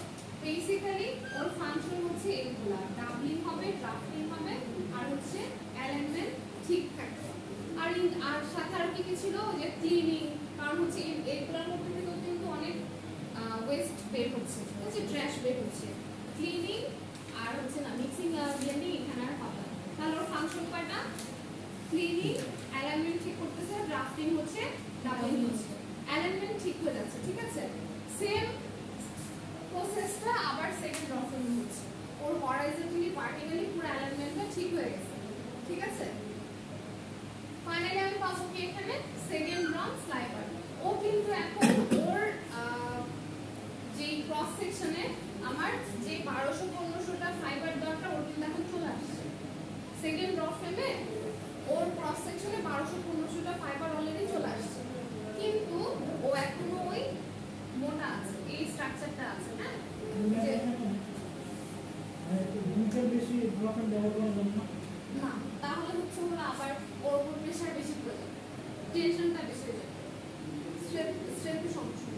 বেসিক্যালি ওর ফাংশন হচ্ছে এগুলা, ডাবলিং হবে, ড্রাফটিং হবে, আর হচ্ছে অ্যালাইনমেন্ট ঠিক থাকবে। আর সাথে আর কি কি ছিল? যে ক্লিনিং, কারণ হচ্ছে এগুলোর মধ্যে থেকে কিন্তু অনেক ওয়েস্ট বের হচ্ছে, ঠিক আছে? ট্র্যাশ বের হচ্ছে। ক্লিনিং আর হচ্ছে না মিক্সিং ব্লেন্ডিং এখানে আর হবে না। তাহলে ওর ফাংশন কয়টা? ক্লিনিং, অ্যালাইনমেন্ট ঠিক করতেছে, ড্রাফটিং হচ্ছে, ডাবলিং হচ্ছে, অ্যালাইনমেন্ট ঠিক হয়ে যাচ্ছে, ঠিক আছে? সেম প্রসেসটা আবার সেকেন্ড ড্রাফটিং হচ্ছে। ওর হরাইজন্টালি ভার্টিক্যালি পুরো অ্যালাইনমেন্টটা ঠিক হয়ে গেছে, ঠিক আছে? ফাইনালি আমি পাবো কি এখানে? Second drum স্লাইবার। ও কিন্তু এখন ওর যে ক্রস সেকশনে আমার যে 1200-1500টা ফাইবার দরকার, ওর কিন্তু এখন চলে আসছে। সেকেন্ড ড্রপ ফ্রেমে ওর ক্রস সেকশনে 1200-1500টা ফাইবার অলরেডি চলে আসছে, কিন্তু ও এখনো ওই মোটা আছে, এই স্ট্রাকচারটা আছে। হ্যাঁ, বেশি ড্রপ দেওয়ার জন্য না, তাহলে হচ্ছে ওরা আবার ওর উপর প্রেশার বেশি পড়ে যাবে, টেনশনটা বেশি হয়ে যাবে, স্ট্রেংথের সমস্যা।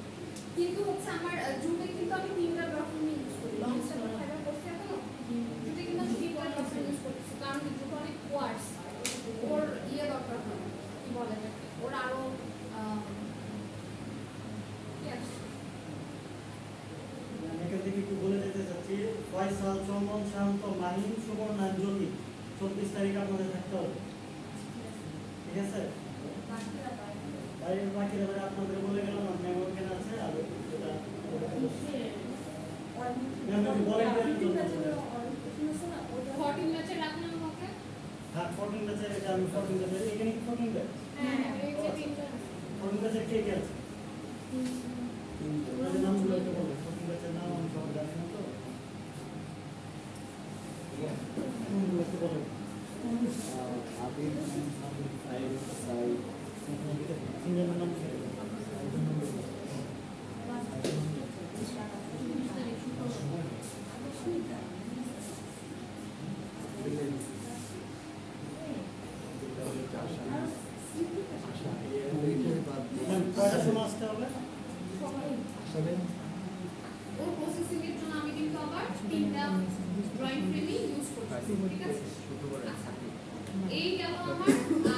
কিন্তু হচ্ছে আমার জুটে কিন্তু আমি 3টা ড্রপ ইউজ করি, লং স্ট্যান্ড ফাইবার করতে এখনো জুটে কিন্তু আমি 3টা ড্রপ ইউজ করতেছি, কারণ জুটে অনেক কোয়ার্স, ওর ইয়ে দরকার হয়, কি বলে এটাকে, ওর আরো এখান থেকে একটু বলে দিতে চাচ্ছি, ফয়সাল, চন্দন, শান্ত, মাহিন, সুবর্ণা, জ্যোতি 24 তারিখ আপনাদের থাকতে হবে, ঠিক আছে? বাকি ব্যাপারে আপনাদের বলে গেলাম, মেমো এখানে আছে। আর যেটা মেমো বলে গেলাম 14 ম্যাচে রাখলাম ওকে। হ্যাঁ 14 ব্যাচে, এটা আমি 14 ব্যাচে, এখানে কি 14 ব্যাচ? হ্যাঁ, এই যে 3টা 14 ব্যাচে কে কে আছে? ওদের নামগুলো একটু বলো। 14 ব্যাচের নাম আমি সব জানি না তো, নামগুলো একটু বলো। আবির, সাইদ, সাইদ, তিনজনের নাম কি? কয়টা সময় আসতে হবে? ওর প্রসেসিং এর জন্য আমি কিন্তু আবার 3টা ড্রয়িং ফ্রেমই ইউজ করছি, ঠিক আছে? আচ্ছা, এই গেল আমার।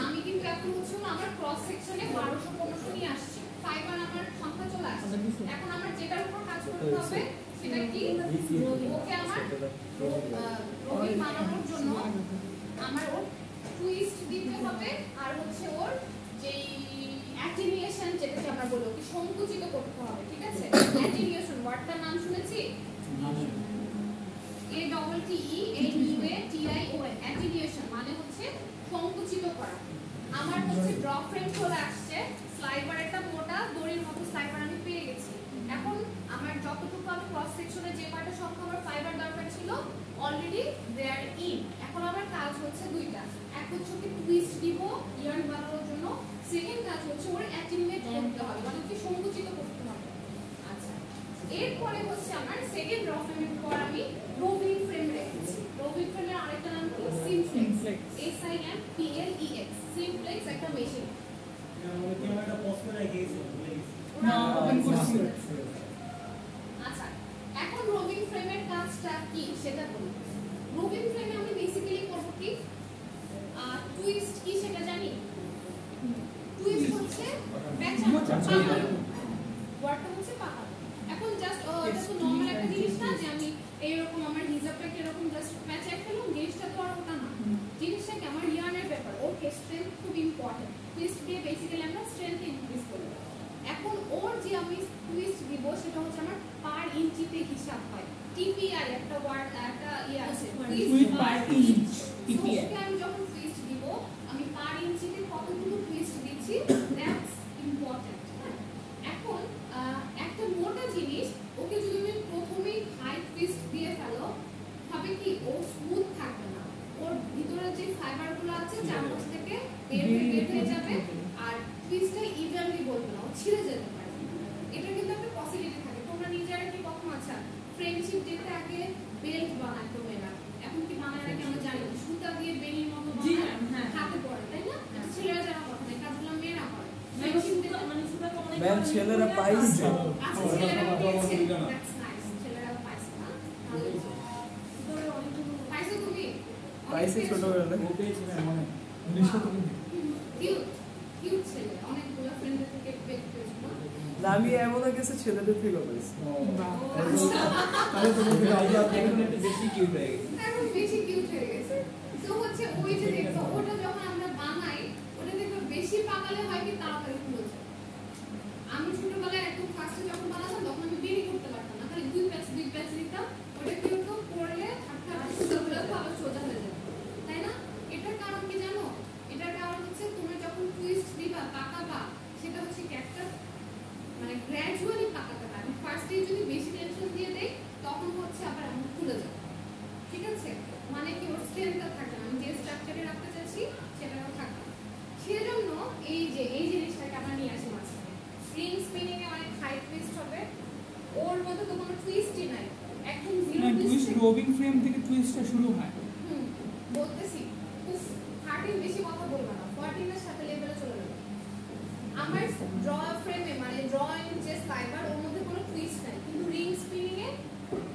আমি কিন্তু এখন হচ্ছে না আমার ক্রস সেকশনে 1200-1500 নিয়ে আসছি, ফাইবার আমার সংখ্যা চলে আসছে। এখন আমার যেটার উপর কাজ করতে হবে সেটা কি? ওকে আমার রবি বানানোর জন্য আমার ওর টুইস্ট দিতে হবে, আর হচ্ছে ওর যেই অ্যাটেনুয়েশন যেটাকে আমরা বলি ওকে সংকুচিত করতে হবে, ঠিক আছে? অ্যাটেনুয়েশন ওয়ার্ডটার নাম শুনেছি? ATTEANUATION, অ্যাটেনুয়েশন মানে হচ্ছে সংকুচিত করা। আমার হচ্ছে ড্রপ ফ্রেম চলে আসছে, স্লাইবার একটা মোটা দড়ির মতো স্লাইবার আমি পেয়ে গেছি। এখন আমার যতটুকু আমি ক্রস সেকশনে যে কয়টা সংখ্যা আমার ফাইবার দরকার ছিল অলরেডি দে আর ইন। এখন আমার কাজ হচ্ছে দুইটা, এক হচ্ছে ওকে টুইস্ট দিব ইয়ার্ন বানানোর জন্য, সেকেন্ড কাজ হচ্ছে ওর অ্যাটেনুয়েট করতে হবে, মানে কি সংকুচিত করতে হবে। আচ্ছা, এরপরে হচ্ছে আমার সেকেন্ড ড্রপ ফ্রেমের পর আমি রোভিং ফ্রেম রেখেছি। রোভিং ফ্রেমের আরেকটা নাম কি? সিমফ্লেক্স। SIMPLEX, সিমপ্লেক্স একটা মেশিন। আমরা কি আমরা একটা পোস্ট করে রেখেছি ভুলে গেছি। না, open করছি। আচ্ছা, এখন রোভিং ফ্রেমের কাজটা কি সেটা বলি। রোভিং ফ্রেমে আমি বেসিক্যালি করব কি, টুইস্ট কি সেটা জানি। টুইস্ট হচ্ছে প্যাঁচানো, পাকানো। ওয়ার্ডটা হচ্ছে পাকানো। এখন জাস্ট এটা তো নরমাল একটা জিনিস না যে আমি এইরকম আমার হিজাবটাকে এরকম জাস্ট প্যাঁচাই ফেললাম, জিনিসটা তো আর ওটা না। জিনিসটা কি আমার ইয়ার্নের ব্যাপার, ওর স্ট্রেংথ খুব ইম্পর্টেন্ট। টুইস্ট দিয়ে বেসিক্যালি আমরা স্ট্রেংথ ইনক্রিজ করব। এখন ওর যে আমি টুইস্ট দিব সেটা হচ্ছে আমার পার ইঞ্চিতে হিসাব হয়। টিপিআই একটা ওয়ার্ড, একটা ইয়ে আছে, টুইস্ট পার ইঞ্চ, TPI। ওকে আমি যখন টুইস্ট দিব আমি পার ইঞ্চিতে কতগুলো টুইস্ট দিচ্ছি, দ্যাটস ইম্পর্টেন্ট। এখন একটা মোটা জিনিস ওকে যদি তুমি প্রথমেই হাই টুইস্ট দিয়ে ফেলো, হবে কি ও স্মুথ থাকবে না, ওর ভিতরে যে ফাইবারগুলো আছে চারপাশ থেকে বের হয়ে যাবে, আর টুইস্টটা ইভেনলি বলবে না, ও ছিঁড়ে যেতে পারে। এটা কিন্তু একটা পসিবিলিটি থাকে। তোমরা নিজেরা কি কখনো আচ্ছা ফ্রেন্ডশিপ ডেতে আগে বেল্ট বানাতো মেয়েরা, এখন কি বানায় নাকি আমরা জানি না, সুতা দিয়ে বেনির মতো বানায় হাতে পরে, তাই না? ছেলেরা যারা কথা নেই, কাজগুলো মেয়েরা করে। ফ্রেন্ডশিপ ডেতে মানে সুতা অনেক ম্যাম ছেলেরা পাইছে আচ্ছা ছেলেরা পেয়েছে, দ্যাটস নাইস, ছেলেরা পাইছে না, ভালো পাইছো তুমি, পাইছে ছোটবেলায় ও পেয়েছে না মানে কিউট কিউট ছেলে, অনেকগুলো ফ্রেন্ডদের থেকে পেয়ে পেয়েছো না? না আমি এমন কিছু ছেলেদের থেকে পাইছি তাহলে তোমাকে আইডিয়া এখন একটু বেশি কিউট হয়ে গেছে। এখন বেশি কিউট হয়ে গেছে। তো হচ্ছে ওই যে দেখো ওটা যখন আমরা বানাই ওটা দেখো বেশি পাকালে হয় কি তাড়াতাড়ি খুলে যায়। আমি ছোটবেলায় একদম ফার্স্টে যখন বানাতাম তখন আমি বেরি করতে পারতাম না, খালি দুই প্যাচ দিতাম, ওটা কি হতো পড়লে একটা সুতোগুলো ভালো সোজা হয়ে যেত, তাই না? এটার কারণ কি জানো? এটার কারণ হচ্ছে তুমি যখন টুইস্ট দিবা পাকাবা সেটা হচ্ছে কি একটা মানে গ্র্যাজুয়ালি পাকাতে হয়। আমি ফার্স্টে যদি বেশি টেনশন দিয়ে দেই তখন হচ্ছে আবার এমন খুলে যাবে, ঠিক আছে? মানে কি ওর স্ট্রেংথটা থাকে না, আমি যে স্ট্রাকচারে রাখতে চাচ্ছি সেটাও থাকে না। সেজন্য এই জিনিসটাকে আমরা নিয়ে আসি মাঝখানে। রিং স্পিনিং এ অনেক হাই টুইস্ট হবে, ওর মধ্যে তো কোনো টুইস্টই নাই, একদম zero twist twist. Roving frame থেকে টুইস্টটা শুরু হয়। বলতেছি উফ 13 বেশি কথা বলবো না, 14 এর সাথে লেভেলে চলে যাবে। আমার ড্র ফ্রেমে মানে ড্রয়িং যে ফাইবার ওর মধ্যে কোনো টুইস্ট নাই, কিন্তু রিং স্পিনিং এ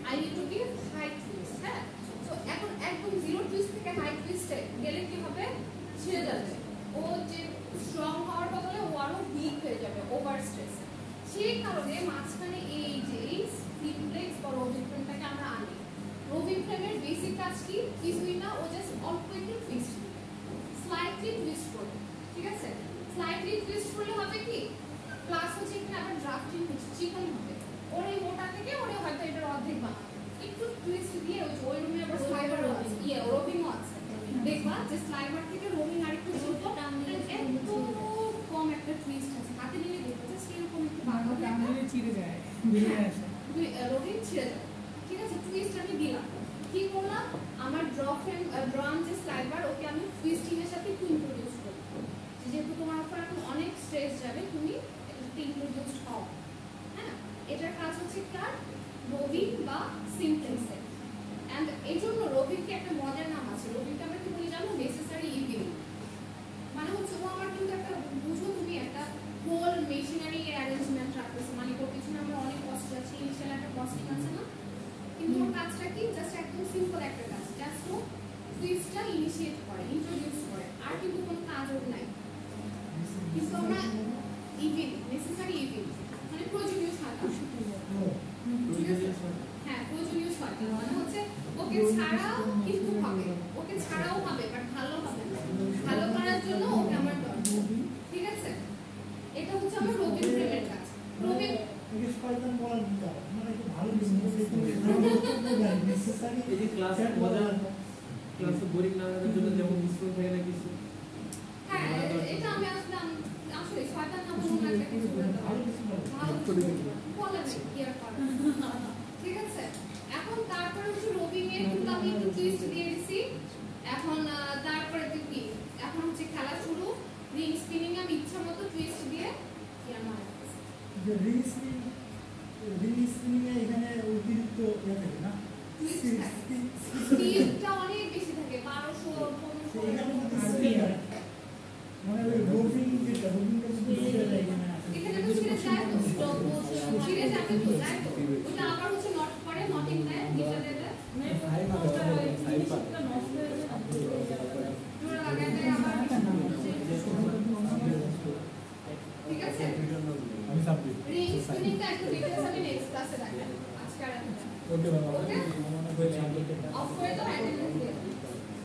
I need to give high twist. হ্যাঁ, সো এখন একদম জিরো টুইস্ট থেকে হাই টুইস্টে গেলে কি হবে, ছিঁড়ে যাবে। ও যে স্ট্রং হওয়ার বদলে ও আরো উইক হয়ে যাবে ওভার স্ট্রেস। সেই কারণে মাঝখানে এই যে সিমপ্লেক্স বা রোভিং ফ্রেমটাকে আমরা আনি। রোভিং ফ্রেমের বেসিক কাজ কি, কিছুই না, ও জাস্ট অল্প একটু টুইস্ট করবে, স্লাইটলি টুইস্ট করবে, ঠিক আছে? স্লাইটলি টুইস্ট করলে হবে কি, প্লাস হচ্ছে এখানে আবার ড্রাফটিং হচ্ছে, চিকন হবে। ওর এই মোটা থেকে ওরে হয়তো এটার অর্ধেক বানাবে, একটু টুইস্ট দিয়ে ওই রুমে আবার স্লাইভারও আছে, রোভিংও আছে। দেখবা যে স্লাইভার থেকে রোভিং আরেকটু ছোট, এত কম একটা টুইস্ট আছে, হাতে নিলে দেখবে যে সেরকম একটু বাঁকা টানলে চিড়ে যায়, বেরিয়ে আসে। রোভিং ছিঁড়ে যাবে, ঠিক আছে? টুইস্ট আমি দিলাম, কি করলাম, আমার ড্রাম যে স্লাইভার ওকে আমি টুইস্টিং এর সাথে একটু ইন্ট্রোডিউস করব, যেহেতু তোমার উপর এখন অনেক স্ট্রেস যাবে, তুমি এটাতে ইন্ট্রোডিউস হও। হ্যাঁ, এটার কাজ হচ্ছে কার, রোভিং বা সিমপ্লেক্সের। অ্যান্ড এই জন্য রোভিংকে একটা মজার নাম আছে, রোভিংকে আমরা কি বলি জানো, নেসেসারি ইভিল। মানে হচ্ছে ও আমার কিন্তু একটা বুঝো তুমি একটা হোল মেশিনারি অ্যারেঞ্জমেন্ট রাখতেছে, মানে ওর পিছনে আমরা অনেক কষ্ট আছে, ইনিশিয়াল একটা কস্টিং আছে না, কিন্তু ওর কাজটা কি, জাস্ট একদম সিম্পল একটা কাজ, জাস্ট ও টুইস্টটা ইনিশিয়েট করে, ইন্ট্রোডিউস করে, আর কিন্তু কোনো কাজ ওর নাই। কিন্তু আমরা ইভিল, নেসেসারি ইভিল মানে প্রয়োজনীয় সাহায্য, হ্যাঁ প্রয়োজনীয় সাহায্য মানে হচ্ছে ওকে ছাড়াও কিন্তু হবে, ওকে ছাড়াও হবে, বাট ভালো হবে না, ভালো করার জন্য ওকে আমার দরকার, ঠিক আছে? এটা হচ্ছে আমার রোভিং ফ্রেমের কাজ। রোভিং স্পাইডার বলার দিতে মানে একটু ভালো নেসেসারি এই যে ক্লাস মজার ক্লাসে বোরিং না লাগার জন্য যেমন স্কুল থাকে না কিছু, হ্যাঁ এটা আমি আসলে শয়তান না বলবো না, একটা কিছু ভালো কিছু বলো। ভালো বলে না কি আর করা, ঠিক আছে? এখন তারপরে হচ্ছে রোভিং এ কিন্তু আমি একটু টুইস্ট দিয়ে দিছি। এখন তারপরে তো কি, এখন হচ্ছে খেলা শুরু, রিং স্পিনিং এ আমি ইচ্ছা মতো টুইস্ট দিয়ে কি আমার যে রিং স্পিনিং এ এখানে অতিরিক্ত ইয়ে থাকে না, টুইস্ট থাকে, স্পিডটা অনেক বেশি থাকে, 1200 1500 রিং স্পিনিংটা একটু ডিটেইলস আমি নেক্সট ক্লাসে দেখাবো আজকে আর ওকে ম্যাম ওকে অফ করে তো অ্যাটেন্ডেন্স দিয়ে